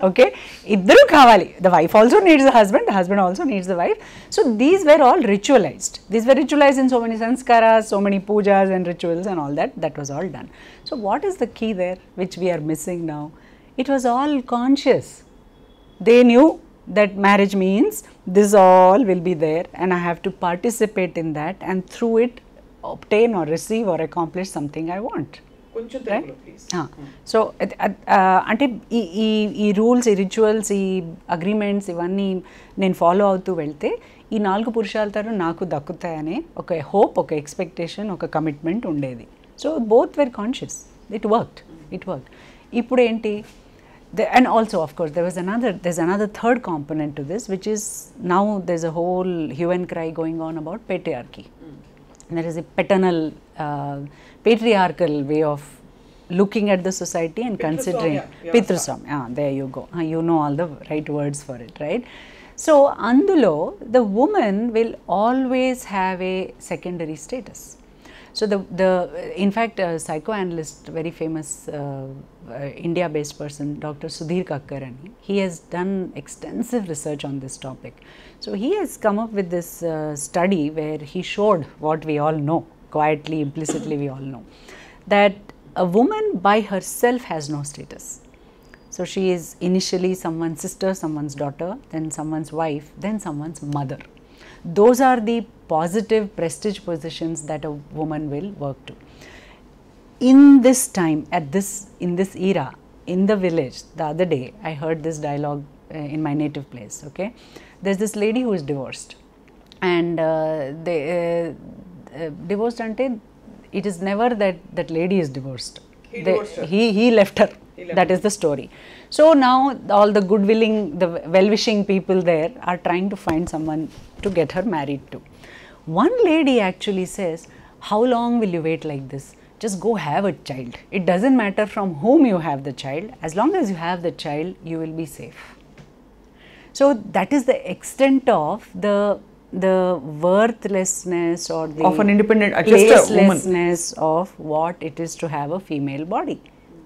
Okay, iddaru kavali. The wife also needs the husband also needs the wife. So these were all ritualized. These were ritualized in so many sanskaras, so many pujas and rituals and all that. That was all done. So what is the key there which we are missing now? It was all conscious. They knew that marriage means this all will be there and I have to participate in that and through it obtain or receive or accomplish something I want. So అంటే ఈ rules, ఈ rituals, ఈ agreements ఇవన్నీ నేను follow అవుతూ వెళ్తే ఈ 4 పురుషాలతో నాకు దక్కుతాయనే ఒక హోప్, ఒక ఎక్స్పెక్టేషన్, ఒక కమిట్మెంట్ ఉండేది. So both where conscious. It worked. ఇప్పుడు ఏంటి, and also of course there's another third component to this, which is now there's a whole hue and cry going on about patriarchy. There is a paternal patriarchal way of looking at the society and considering Pitruswam. There you go. You know all the right words for it, right? So andulo the woman will always have a secondary status. So in fact a psychoanalyst, very famous India based person, Dr. Sudhir Kakkarani, he has done extensive research on this topic. So he has come up with this study where he showed what we all know, quietly, implicitly we all know, that a woman by herself has no status. So she is initially someone's sister, someone's daughter, then someone's wife, then someone's mother. Those are the positive prestige positions that a woman will work to. In this time, in this era, in the village, the other day I heard this dialogue in my native place. Okay, there's this lady who is divorced, and divorced ante it is never that lady is divorced. He left her. That is the story. So now all the the well-wishing people there are trying to find someone to get her married to. One lady actually says, how long will you wait like this? Just go have a child. It doesn't matter from whom you have the child. As long as you have the child, you will be safe. So that is the extent of the worthlessness or the of an independent placelessness of what it is to have a female body.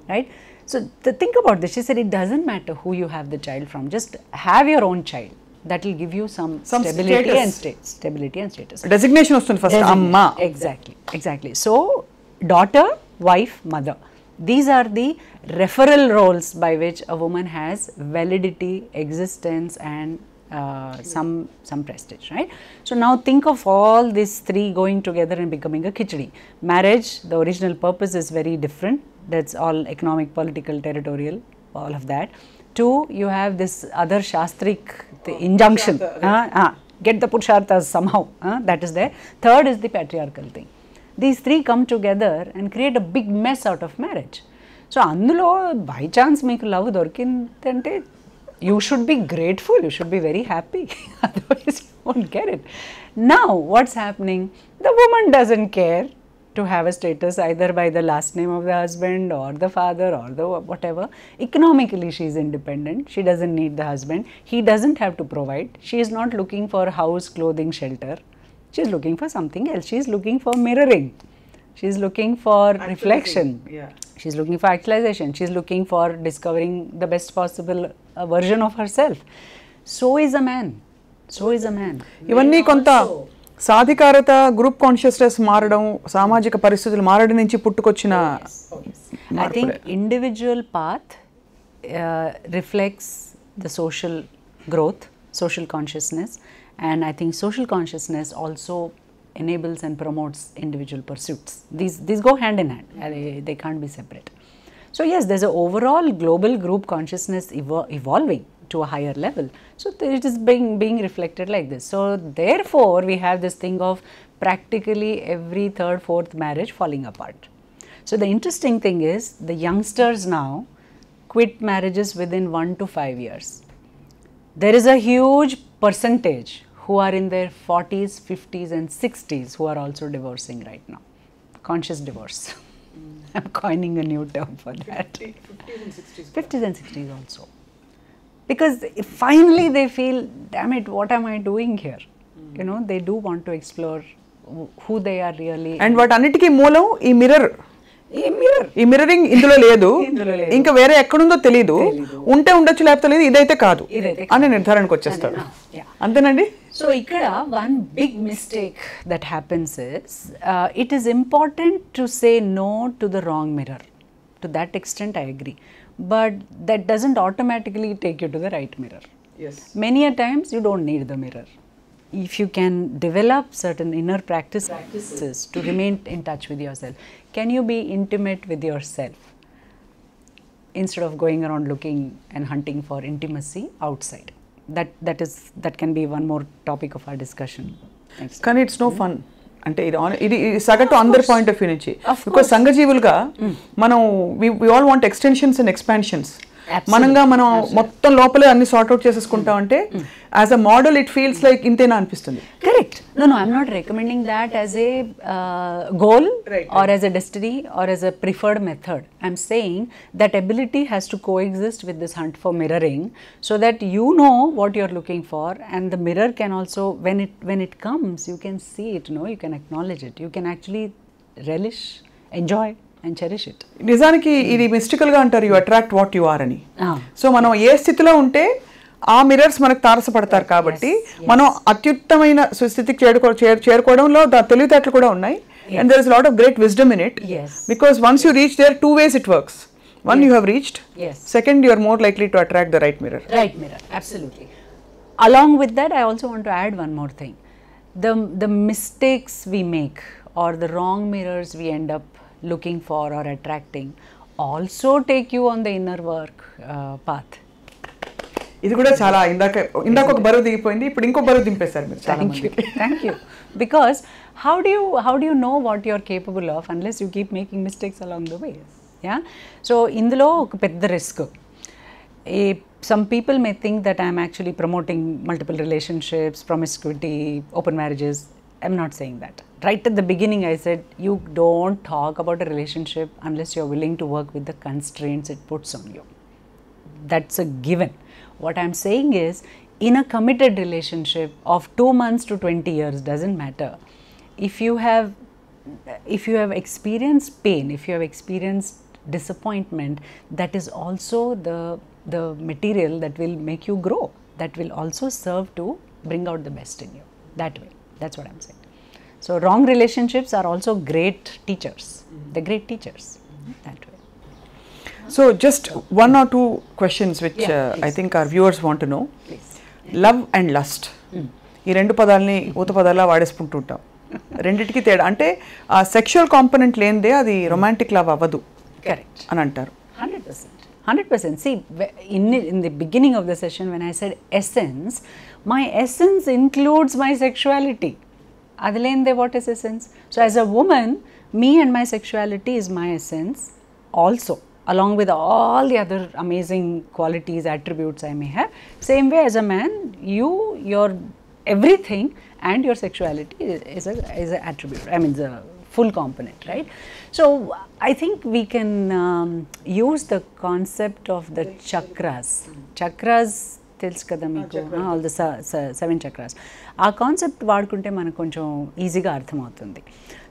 right? So think about this. She said it doesn't matter who you have the child from, just have your own child. That will give you some stability and status. Designation వస్తుంది first అమ్మ. Exactly. So daughter, wife, mother. These are the referral roles by which a woman has validity, existence, and some prestige, right? So now think of all these three going together and becoming a khichdi. Marriage, the original purpose is very different. That's all economic, political, territorial, all of that. Two, you have this other shastric injunction, get the purusharthas somehow, that is there. Third is the patriarchal thing. These three come together and create a big mess out of marriage. So అందులో by chance మీకు love దొరికిందంటే you should be grateful, you should be very happy, otherwise you won't get it. Now what's happening, the woman doesn't care to have a status either by the last name of the husband or the father or the whatever. Economically she is independent, she doesn't need the husband, he doesn't have to provide, she is not looking for house, clothing, shelter, she is looking for something else, she is looking for mirroring, she is looking for reflection, she is looking for actualization, she is looking for discovering the best possible version of herself. So is a man. ఇవన్నీ కొంత సాధికారత, group consciousness మారడం, సామాజిక పరిస్థితులు మారడం నుంచి పుట్టుకొచ్చిన. I think individual path reflects the social growth, social consciousness, and I think social consciousness also enables and promotes individual pursuits. These go hand in hand, they can't be separate. So yes, there's an overall global group consciousness evolving to a higher level. So it is being reflected like this. So therefore we have this thing of practically every third, fourth marriage falling apart. So the interesting thing is the youngsters now quit marriages within 1 to 5 years. There is a huge percentage who are in their 40s, 50s and 60s who are also divorcing right now. Conscious divorce. I'm coining a new term for that. 50s and 60s. 50s and 60s also. Because finally they feel, damn it, what am I doing here? You know, they do want to explore who they are really. And వాటన్నిటికీ మూలం ఈ mirror. ఈ mirroring ఇందులో లేదు, ఇంకా వేరే ఎక్కడుందో తెలియదు, ఉంటే ఉండొచ్చు లేకపోతే లేదు, ఇదైతే కాదు అని నిర్ధారణకు వచ్చేస్తారు. అంతేనండి. So ikkada one big mistake that happens is it is important to say no to the wrong mirror. To that extent I agree, but that doesn't automatically take you to the right mirror. Yes. Many a times you don't need the mirror. If you can develop certain inner practices to remain in touch with yourself, can you be intimate with yourself instead of going around looking and hunting for intimacy outside? That can be one more topic of our discussion. కానీ it's no fun. అంటే ఇది సగటు అందరి point of view నుంచి, because సంఘజీవులుగా మనం we all want extensions and expansions. మనంగా మనం మొత్తం లోపలే అన్ని సార్ట్ అవుట్ చేసేసుకుంటాం అంటే as a model it feels like ఇంతేనా అనిపిస్తుంది. Correct. No, I'm not recommending that as a goal or as a destiny or as a preferred method. I'm saying that ability has to coexist with this hunt for mirroring, so that you know what you're looking for, and the mirror can also, when it comes, you can see it, you can acknowledge it, you can actually relish, enjoy and cherish it. నిజానికి ఇది మిస్టికల్గా అంటారు, you attract what you are అని. సో మనం ఏ స్థితిలో ఉంటే ఆ మిరర్స్ మనకు తారసపడతారు కాబట్టి మనం అత్యుత్తమైన స్థితికి చేరుకోవడంలో తెలివితేటలు కూడా ఉన్నాయి. And there is a lot of great wisdom in it. Yes. Because once you reach there, two ways it works. One, you have reached. Yes. Second, you are more likely to attract the right mirror. Right mirror, absolutely. Along with that, I also want to add one more thing. The mistakes we make or the wrong mirrors we end up looking for or attracting also take you on the inner work path. ఇది కూడా చాలా ఇందాక ఒక బరువు దిగిపోయింది, ఇప్పుడు ఇంకో బరువు దింపేశారు మీరు. Thank you. Because how do you know what you're capable of unless you keep making mistakes along the way? Yeah. So ఇందులో ఒక పెద్ద risk. Some people may think that I'm actually promoting multiple relationships, promiscuity, open marriages. I'm not saying that. Right at the beginning I said you don't talk about a relationship unless you're willing to work with the constraints it puts on you. That's a given. What I'm saying is, in a committed relationship of 2 months to 20 years, doesn't matter. If you have experienced pain, if you have experienced disappointment, that is also the material that will make you grow, that will also serve to bring out the best in you. That way, that's what I'm saying. So wrong relationships are also great teachers. They're great teachers that way. So just one or two questions which I think our viewers want to know. Please. Love and lust, ఈ రెండు పదాలని ఊత పదాలా వాడేసుకుంటుంటాం. రెండిటికి తేడా అంటే ఆ sexual component లేనిదే అది romantic love అవ్వదు కరెక్ట్ అని అంటారు. 100%. See, in the beginning of the session when I said essence, my essence includes my sexuality. Adilende, what is essence? So as a woman, me and my sexuality is my essence also, along with all the other amazing qualities, attributes I may have. Same way as a man, your everything and your sexuality is an attribute. I mean, the full component, right? So I think we can use the concept of the chakras. Chakras తెలుసు కదా మీకు, all the 7 chakras. ఆ concept వాడుకుంటే మనకు కొంచెం ఈజీగా అర్థమవుతుంది.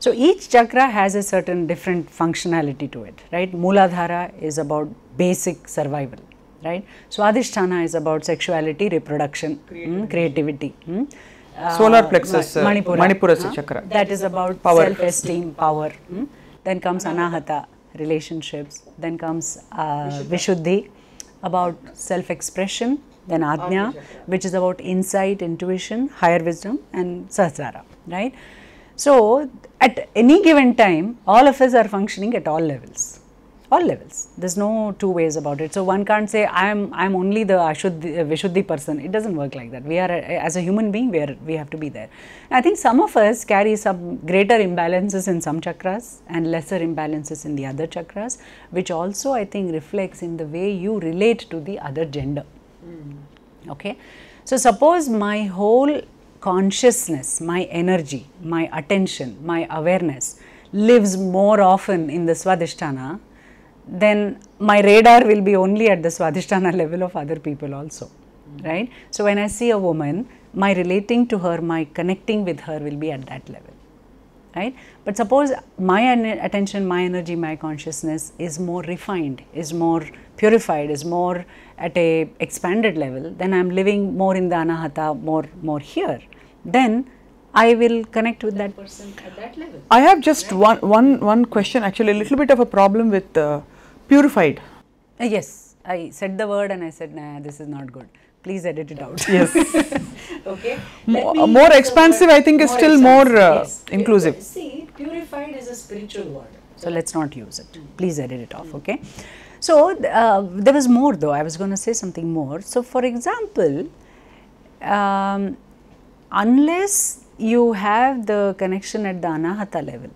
So each chakra has a certain different functionality to it, right? Muladhara is about basic survival, right? Swadhisthana is about sexuality, reproduction, creativity. Solar plexus, Manipura chakra. That is about self-esteem, power. Then comes Anahata, relationships. Then comes Vishuddhi, about self-expression. Then Ajna, which is about insight, intuition, higher wisdom, and Sahasrara, right? So at any given time, all of us are functioning at all levels. All levels. There's no two ways about it. So one can't say I'm only the Vishuddhi person. It doesn't work like that. We are as a human being, we have to be there. I think some of us carry some greater imbalances in some chakras and lesser imbalances in the other chakras, which also I think reflects in the way you relate to the other gender. Okay. So suppose my whole consciousness, my energy, my attention, my awareness lives more often in the Swadhisthana, then my radar will be only at the Swadhisthana level of other people also, right? So when I see a woman, my relating to her, my connecting with her will be at that level, right? But suppose my attention, my energy, my consciousness is more refined, is more purified, is more at a expanded level, then I am living more in the Anahata, more here, then I will connect with that person at that level. I have just one question, actually, a little bit of a problem with purified. Yes, I said the word and I said, nah, this is not good. Please edit it out. Yes. Okay. More expansive, I think, is still more inclusive. See, purified is a spiritual word. So let's not use it. Please edit it off, okay? So there was more though. I was going to say something more. So for example, unless you have the connection at the Anahata level,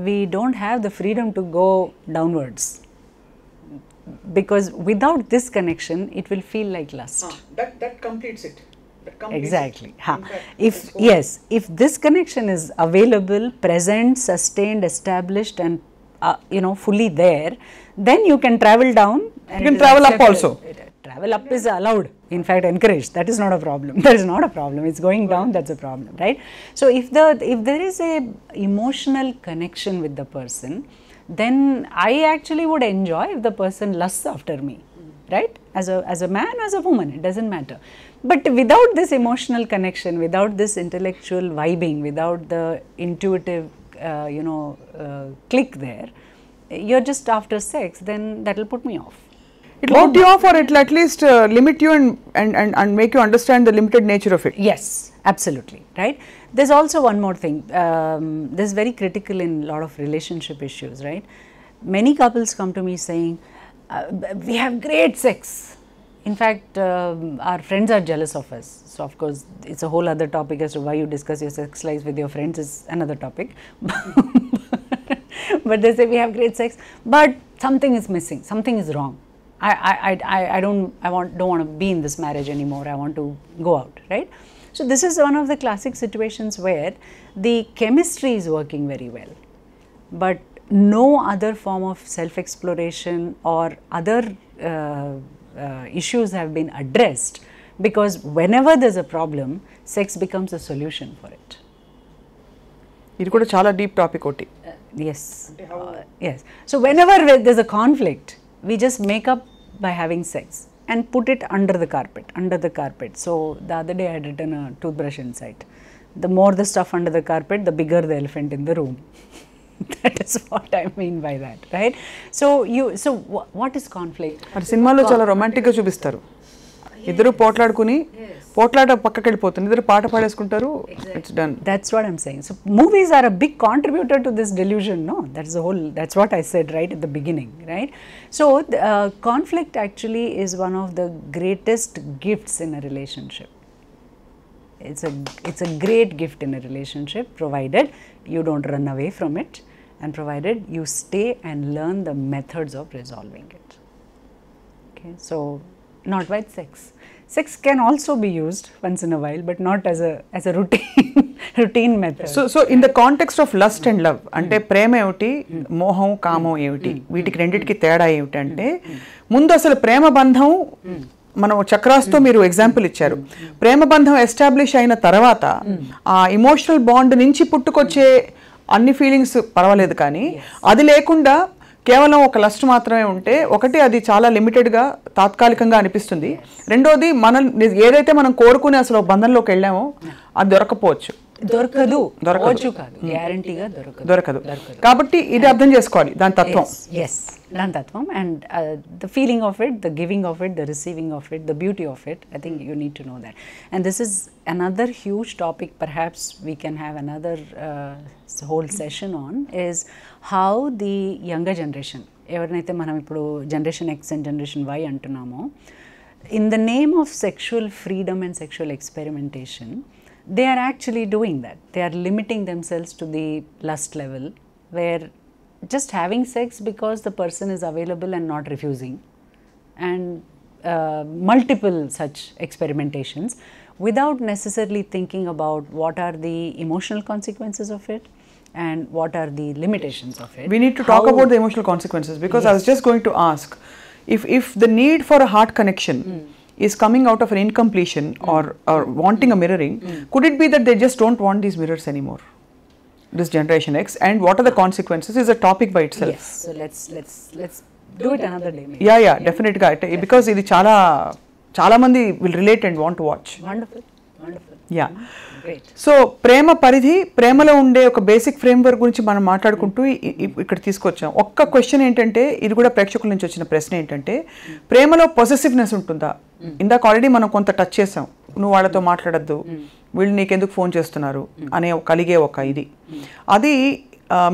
we don't have the freedom to go downwards, because without this connection it will feel like lust. That completes it. Exactly. If this connection is available, present, sustained, established, and fully there, then you can travel down. You can travel up also. Travel up is allowed, in fact encouraged. That is not a problem. That is not a problem. It's going down, that's a problem, right? So if there is a emotional connection with the person, then I actually would enjoy if the person lusts after me, right? As a man, as a woman, it doesn't matter. But without this emotional connection, without this intellectual vibing, without the intuitive click there, you're just after sex, then that will put me off. It will put you off, or it will at least limit you and make you understand the limited nature of it. Yes, absolutely, right? There's also one more thing. This is very critical in a lot of relationship issues, right? Many couples come to me saying, we have great sex. In fact, our friends are jealous of us. So of course, it's a whole other topic as to why you discuss your sex lives with your friends is another topic. But they say we have great sex, but something is missing, something is wrong. I don't want to be in this marriage anymore. I want to go out, right? So this is one of the classic situations where the chemistry is working very well, but no other form of self-exploration or other issues have been addressed, because whenever there's a problem, sex becomes a solution for it. ఇది కూడా చాలా deep topic ఒకటి. Yes. Yes. So whenever there's a conflict, we just make up by having sex and put it under the carpet. So the other day I had written a toothbrush insight. The more the stuff under the carpet, the bigger the elephant in the room. That is what I mean by that, right? So what is conflict? మరి సినిమాలో చాలా రొమాంటిక్గా చూపిస్తారు. ఇద్దరు పోట్లాడుకుని పోట్లాట పక్కకి వెళ్ళిపోతుంది, ఇద్దరు పాట పాడేసుకుంటారు, it's done. That's what I'm saying. So movies are a big contributor to this delusion, no? That's what I said right at the beginning, right? So conflict actually is one of the greatest gifts in a relationship. It's a great gift in a relationship, provided you don't run away from it, and provided you stay and learn the methods of resolving it. Okay, so not by sex. Sex can also be used once in a while, but not as a routine method. So in the context of lust and love, అంటే ప్రేమ ఏమిటి, మోహం కామం ఏమిటి, వీటికి రెండింటికి తేడా ఏమిటంటే, ముందు అసలు ప్రేమ బంధం, మనం చక్రాస్తో మీరు ఎగ్జాంపుల్ ఇచ్చారు, ప్రేమ బంధం ఎస్టాబ్లిష్ అయిన తర్వాత ఆ ఇమోషనల్ బాండ్ నుంచి పుట్టుకొచ్చే అన్ని ఫీలింగ్స్ పర్వాలేదు, కానీ అది లేకుండా కేవలం ఒక లస్ట్ మాత్రమే ఉంటే, ఒకటి అది చాలా లిమిటెడ్గా తాత్కాలికంగా అనిపిస్తుంది, రెండోది మనం ఏదైతే మనం కోరుకునే అసలు బంధంలోకి వెళ్ళామో అది దొరకపోవచ్చు, దొరకదు. కాబట్టి ఇది అర్థం చేసుకోవాలి దాని తత్వం. దాని తత్వం, and the feeling of it, the giving of it, the receiving of it, the beauty of it. I think you need to know that. And this is another huge topic, perhaps we can have another whole session on, is how the younger generation, ఎవరినైతే మనం ఇప్పుడు generation X and generation Y అంటున్నామో, in the name of sexual freedom and sexual experimentation, they are actually doing that. They are limiting themselves to the lust level, where just having sex because the person is available and not refusing, and multiple such experimentations without necessarily thinking about what are the emotional consequences of it and what are the limitations of it. We need to talk about the emotional consequences, because I was just going to ask, if the need for a heart connection is coming out of an incompletion or wanting a mirroring, could it be that they just don't want these mirrors anymore, this generation X, and what are the consequences is a topic by itself. Yes, so let's do it another day maybe. Yeah, definitely, because ఇది చాలా మంది will relate and want to watch. Wonderful. Yeah. Great. So ప్రేమ పరిధి, ప్రేమలో ఉండే ఒక basic framework గురించి మనం మాట్లాడుకుంటూ ఇక్కడ తీసుకొచ్చాం. ఒక్క క్వశ్చన్ ఏంటంటే, ఇది కూడా ప్రేక్షకుల నుంచి వచ్చిన ప్రశ్న ఏంటంటే, ప్రేమలో పొసెసివ్నెస్ ఉంటుందా? ఇందాక ఆల్రెడీ మనం కొంత టచ్ చేసాం, నువ్వు వాళ్ళతో మాట్లాడద్దు, వీళ్ళు నీకెందుకు ఫోన్ చేస్తున్నారు అనే కలిగే ఒక ఇది, అది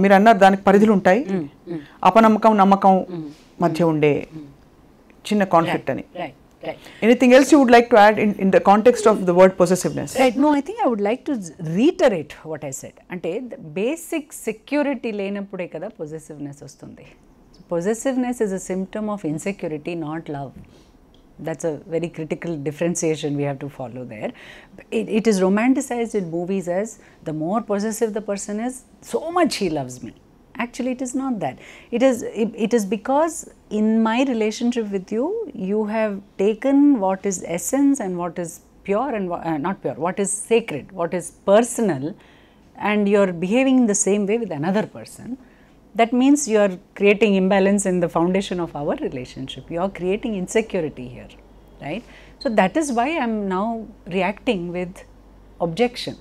మీరు అన్నారు దానికి పరిధులు ఉంటాయి, అపనమ్మకం నమ్మకం మధ్య ఉండే చిన్న కాన్ఫ్లిక్ట్ అని. Anything else you would like to add in the context of the word possessiveness? Right. No, I think I would like to reiterate what I said. Ante basic security lenappude kada possessiveness vastundi. Possessiveness is a symptom of insecurity, not love. That's a very critical differentiation we have to follow there. It is romanticized in movies as the more possessive the person is, so much he loves me. Actually, it is not that. It is because in my relationship with you, you have taken what is essence and what is pure and not pure, what is sacred, what is personal, and you are behaving in the same way with another person. That means you are creating imbalance in the foundation of our relationship. You are creating insecurity here, right? So that is why I am now reacting with objection.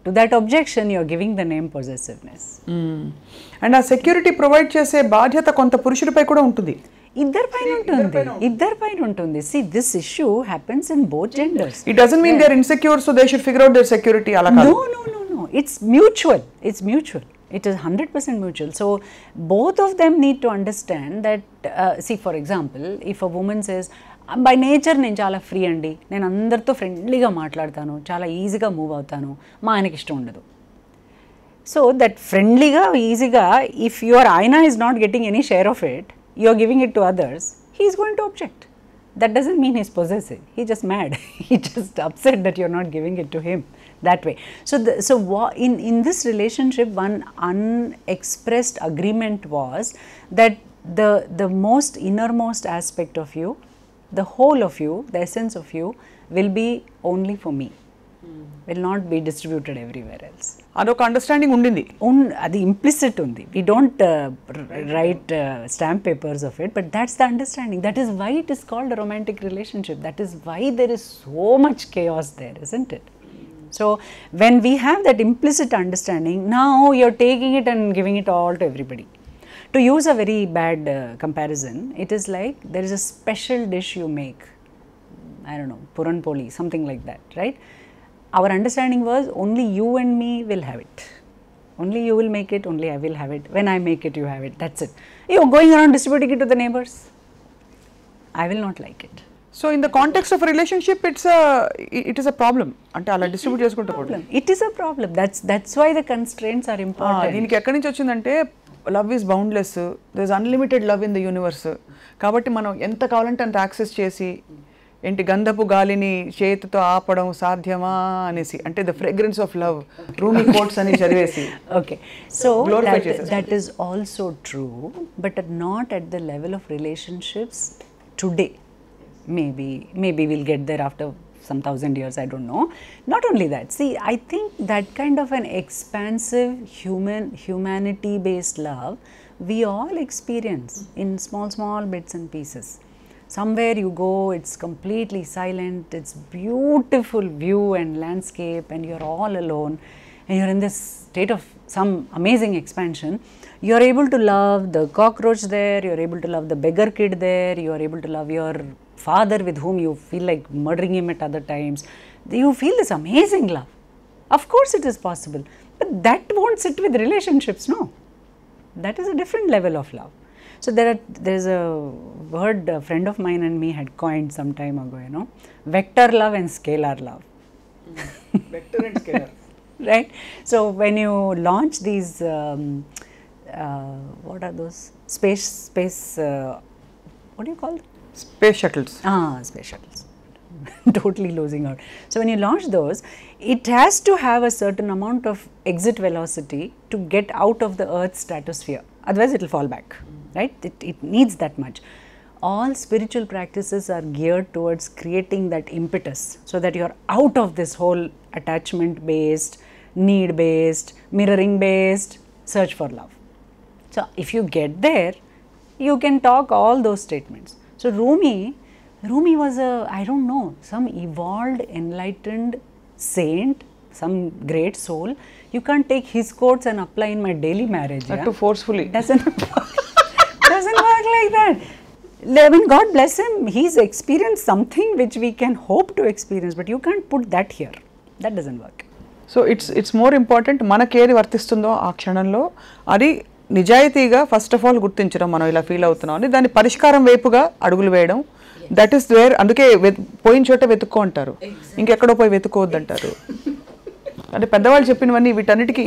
To that objection, you are giving the name possessiveness. And ఆ security provide చేసే బాధ్యత కొంత పురుషులపై కూడా ఉంటుంది. ఇద్దరిపైన ఉంటుంది. See, this issue happens in both genders. It doesn't mean they are insecure, so they should figure out their security. అలా కాదు. No. It's mutual. It is 100% mutual. So both of them need to understand that. See, for example, if a woman says, by nature నేను చాలా free అండి, నేను అందరితో ఫ్రెండ్లీగా మాట్లాడతాను, చాలా ఈజీగా మూవ్ అవుతాను, మా ఆయనకి ఇష్టం ఉండదు. సో దట్ ఫ్రెండ్లీగా ఈజీగా, ఇఫ్ యువర్ ఆయన is not getting any share of it, you are giving it to others, he is going to object. That doesn't mean he's possessive. He's just mad. He's just upset that you're not giving it to him that way. So in this relationship, one unexpressed agreement was that the most innermost aspect of you, the whole of you, the essence of you, will be only for me. will not be distributed everywhere else. అదొక understanding ఉండింది. అది implicit ఉంది. We don't write stamp papers of it, but that's the understanding. That is why it is called a romantic relationship. That is why there is so much chaos there, isn't it? So when we have that implicit understanding, now you're taking it and giving it all to everybody. To use a very bad comparison, it is like there is a special dish you make, I don't know, puran poli, something like that, right? Our understanding was only you and me will have it. Only you will make it, only I will have it. When I make it, you have it. That's it. You're going around distributing it to the neighbors. I will not like it. So in the context of relationship it is a problem. అంటే అలా distribute చేసుకుంటే కూడా it is a problem. That's why the constraints are important. దీనికి ఎక్కడి నుంచి వచ్చిందంటే love is boundless, there is unlimited love in the universe. కాబట్టి మనం ఎంత కావాలంటే అంత యాక్సెస్ చేసి ఏంటి గంధపు గాలిని చేతితో ఆపడం సాధ్యమా అనేసి, అంటే the fragrance of love Rumi quotes అని చదివేసి. Okay, so that is also true, but not at the level of relationships today. Maybe we'll get there after some 1,000 years, I don't know. Not only that, see, I think that kind of an expansive humanity-based love, we all experience in small bits and pieces. Somewhere you go, it's completely silent, it's beautiful view and landscape, and you're all alone, and you're in this state of some amazing expansion. You're able to love the cockroach there, you're able to love the beggar kid there, you're able to love your father with whom you feel like murdering him at other times. You feel this amazing love. Of course it is possible, but that won't sit with relationships, no. That is a different level of love. So there's a word a friend of mine and me had coined some time ago, you know, vector love and scalar love. Vector and scalar. Right? So when you launch these what are those space what do you call them? Space shuttles. Space shuttles. Totally losing out. So when you launch those, it has to have a certain amount of exit velocity to get out of the Earth's stratosphere. Otherwise it will fall back, right? It needs that much. All spiritual practices are geared towards creating that impetus so that you are out of this whole attachment based, need based, mirroring based search for love. So if you get there, you can talk all those statements. So Rumi was I don't know, some evolved, enlightened saint, some great soul. You can't take his quotes and apply in my daily marriage. Not too forcefully. Doesn't work like that. I mean, God bless him, he's experienced something which we can hope to experience, but you can't put that here. That doesn't work. So it's more important మనకేది వర్తిస్తుందో ఆ క్షణంలో అది నిజాయితీగా first of all గుర్తించడం, మనం ఇలా feel అవుతున్నాం అని దాని పరిష్కారం వైపుగా అడుగులు వేయడం. దట్ ఈస్ వేర్, అందుకే పోయిన చోట వెతుక్కో అంటారు, ఇంకెక్కడో పోయి వెతుక్కోవద్దు అంటారు. అంటే పెద్దవాళ్ళు చెప్పినవన్నీ వీటన్నిటికీ.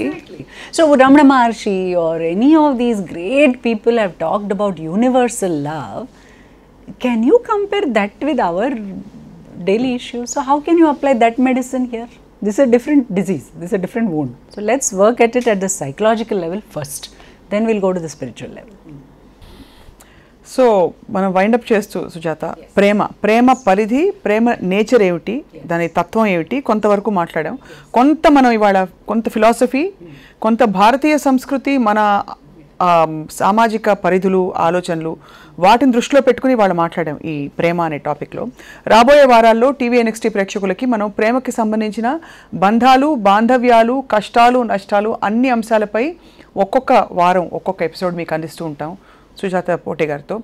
So Ramana Maharshi or any of these great people have talked about universal love. Can you compare that with our daily issues? So how can you apply that medicine here? This is a different disease, this is a different wound. So let's work at it at the psychological level first, then we'll go to the spiritual level. So మనం wind up చేస్తూ సుజాత, ప్రేమ పరిధి, ప్రేమ nature ఏమిటి, దాని తత్వం ఏమిటి కొంతవరకు మాట్లాడాం. కొంత మనం ఇవాళ కొంత ఫిలాసఫీ, కొంత భారతీయ సంస్కృతి, మన సామాజిక పరిధులు, ఆలోచనలు, వాటిని దృష్టిలో పెట్టుకుని వాళ్ళు మాట్లాడాం ఈ ప్రేమ అనే టాపిక్లో. రాబోయే వారాల్లో TVNXT ప్రేక్షకులకి మనం ప్రేమకి సంబంధించిన బంధాలు, బాంధవ్యాలు, కష్టాలు, నష్టాలు అన్ని అంశాలపై ఒక్కొక్క వారం ఒక్కొక్క ఎపిసోడ్ మీకు అందిస్తూ ఉంటాం సుజాత పోటే గారితో.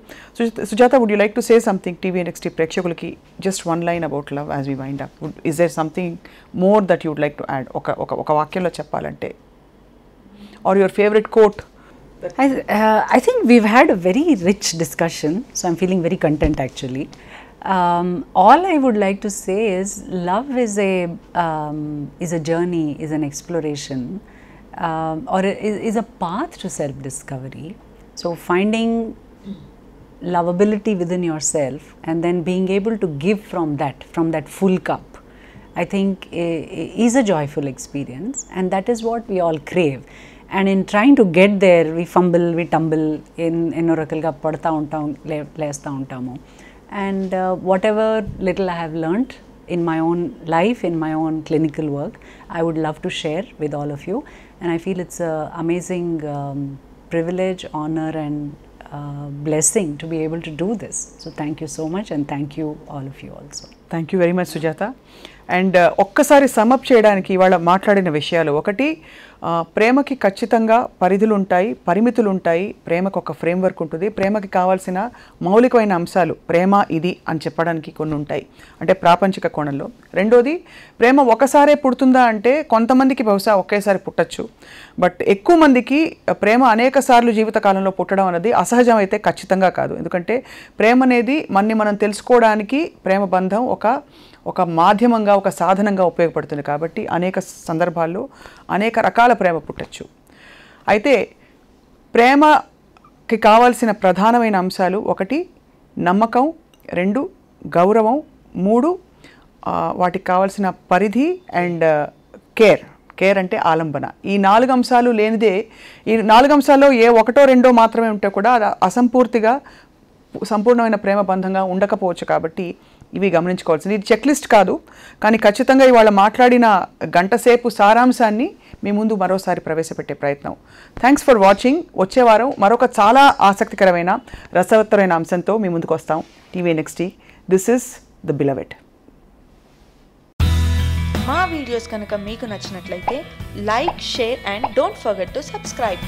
Sujata, would you like to say something TVNXT ప్రేక్షకులకి, just one line about love as we wind up? Is there something more that you would like to add? ఒక వాక్యంలో చెప్పాలంటే, or your favourite quote? I think we've had a very rich discussion, so I'm feeling very content actually. All I would like to say is love is a journey, is an exploration, or is a path to self-discovery. So finding lovability within yourself and then being able to give from that full cup, I think is a joyful experience, and that is what we all crave. And in trying to get there, we fumble, we tumble, in oracle ga padta untam, lesta untamu. And whatever little I have learnt, in my own life, in my own clinical work, I would love to share with all of you. And I feel it's an amazing privilege, honor and blessing to be able to do this. So thank you so much, and thank you all of you also. Thank you very much Sujatha. And ఒక్కసారి sum up చేయడానికి ఇవాళ మాట్లాడిన విషయాలు, ఒకటి, ప్రేమకి ఖచ్చితంగా పరిధులు ఉంటాయి, పరిమితులు ఉంటాయి, ప్రేమకు ఒక ఫ్రేమ్వర్క్ ఉంటుంది, ప్రేమకి కావాల్సిన మౌలికమైన అంశాలు ప్రేమ ఇది అని చెప్పడానికి కొన్ని ఉంటాయి, అంటే ప్రాపంచిక కోణంలో. రెండోది, ప్రేమ ఒకసారే పుడుతుందా అంటే కొంతమందికి బహుశా ఒకేసారి పుట్టచ్చు, బట్ ఎక్కువ మందికి ప్రేమ అనేక సార్లు జీవితకాలంలో పుట్టడం అనేది అసహజం అయితే ఖచ్చితంగా కాదు. ఎందుకంటే ప్రేమ అనేది మనం తెలుసుకోవడానికి ప్రేమ బంధం ఒక మాధ్యమంగా, ఒక సాధనంగా ఉపయోగపడుతుంది. కాబట్టి అనేక సందర్భాల్లో అనేక రకాల ప్రేమ పుట్టచ్చు. అయితే ప్రేమకి కావాల్సిన ప్రధానమైన అంశాలు, ఒకటి నమ్మకం, రెండు గౌరవం, మూడు వాటికి కావాల్సిన పరిధి అండ్ కేర్ అంటే ఆలంబన. ఈ 4 అంశాలు లేనిదే, ఈ 4 అంశాల్లో ఏ ఒకటో రెండో మాత్రమే ఉంటే కూడా అది అసంపూర్తిగా సంపూర్ణమైన ప్రేమ బంధంగా ఉండకపోవచ్చు. కాబట్టి ఇవి గమనించుకోవాల్సింది. ఇది చెక్ లిస్ట్ కాదు, కానీ ఖచ్చితంగా ఇవాళ మాట్లాడిన గంటసేపు సారాంశాన్ని మీ ముందు మరోసారి ప్రవేశపెట్టే ప్రయత్నం. Thanks for watching. వచ్చే వారం మరొక చాలా ఆసక్తికరమైన రసవత్తరమైన అంశంతో మీ ముందుకు వస్తాం. TVNXT. This is the beloved. మా వీడియోస్ కనుక మీకు నచ్చినట్లయితే like, share and don't forget to subscribe.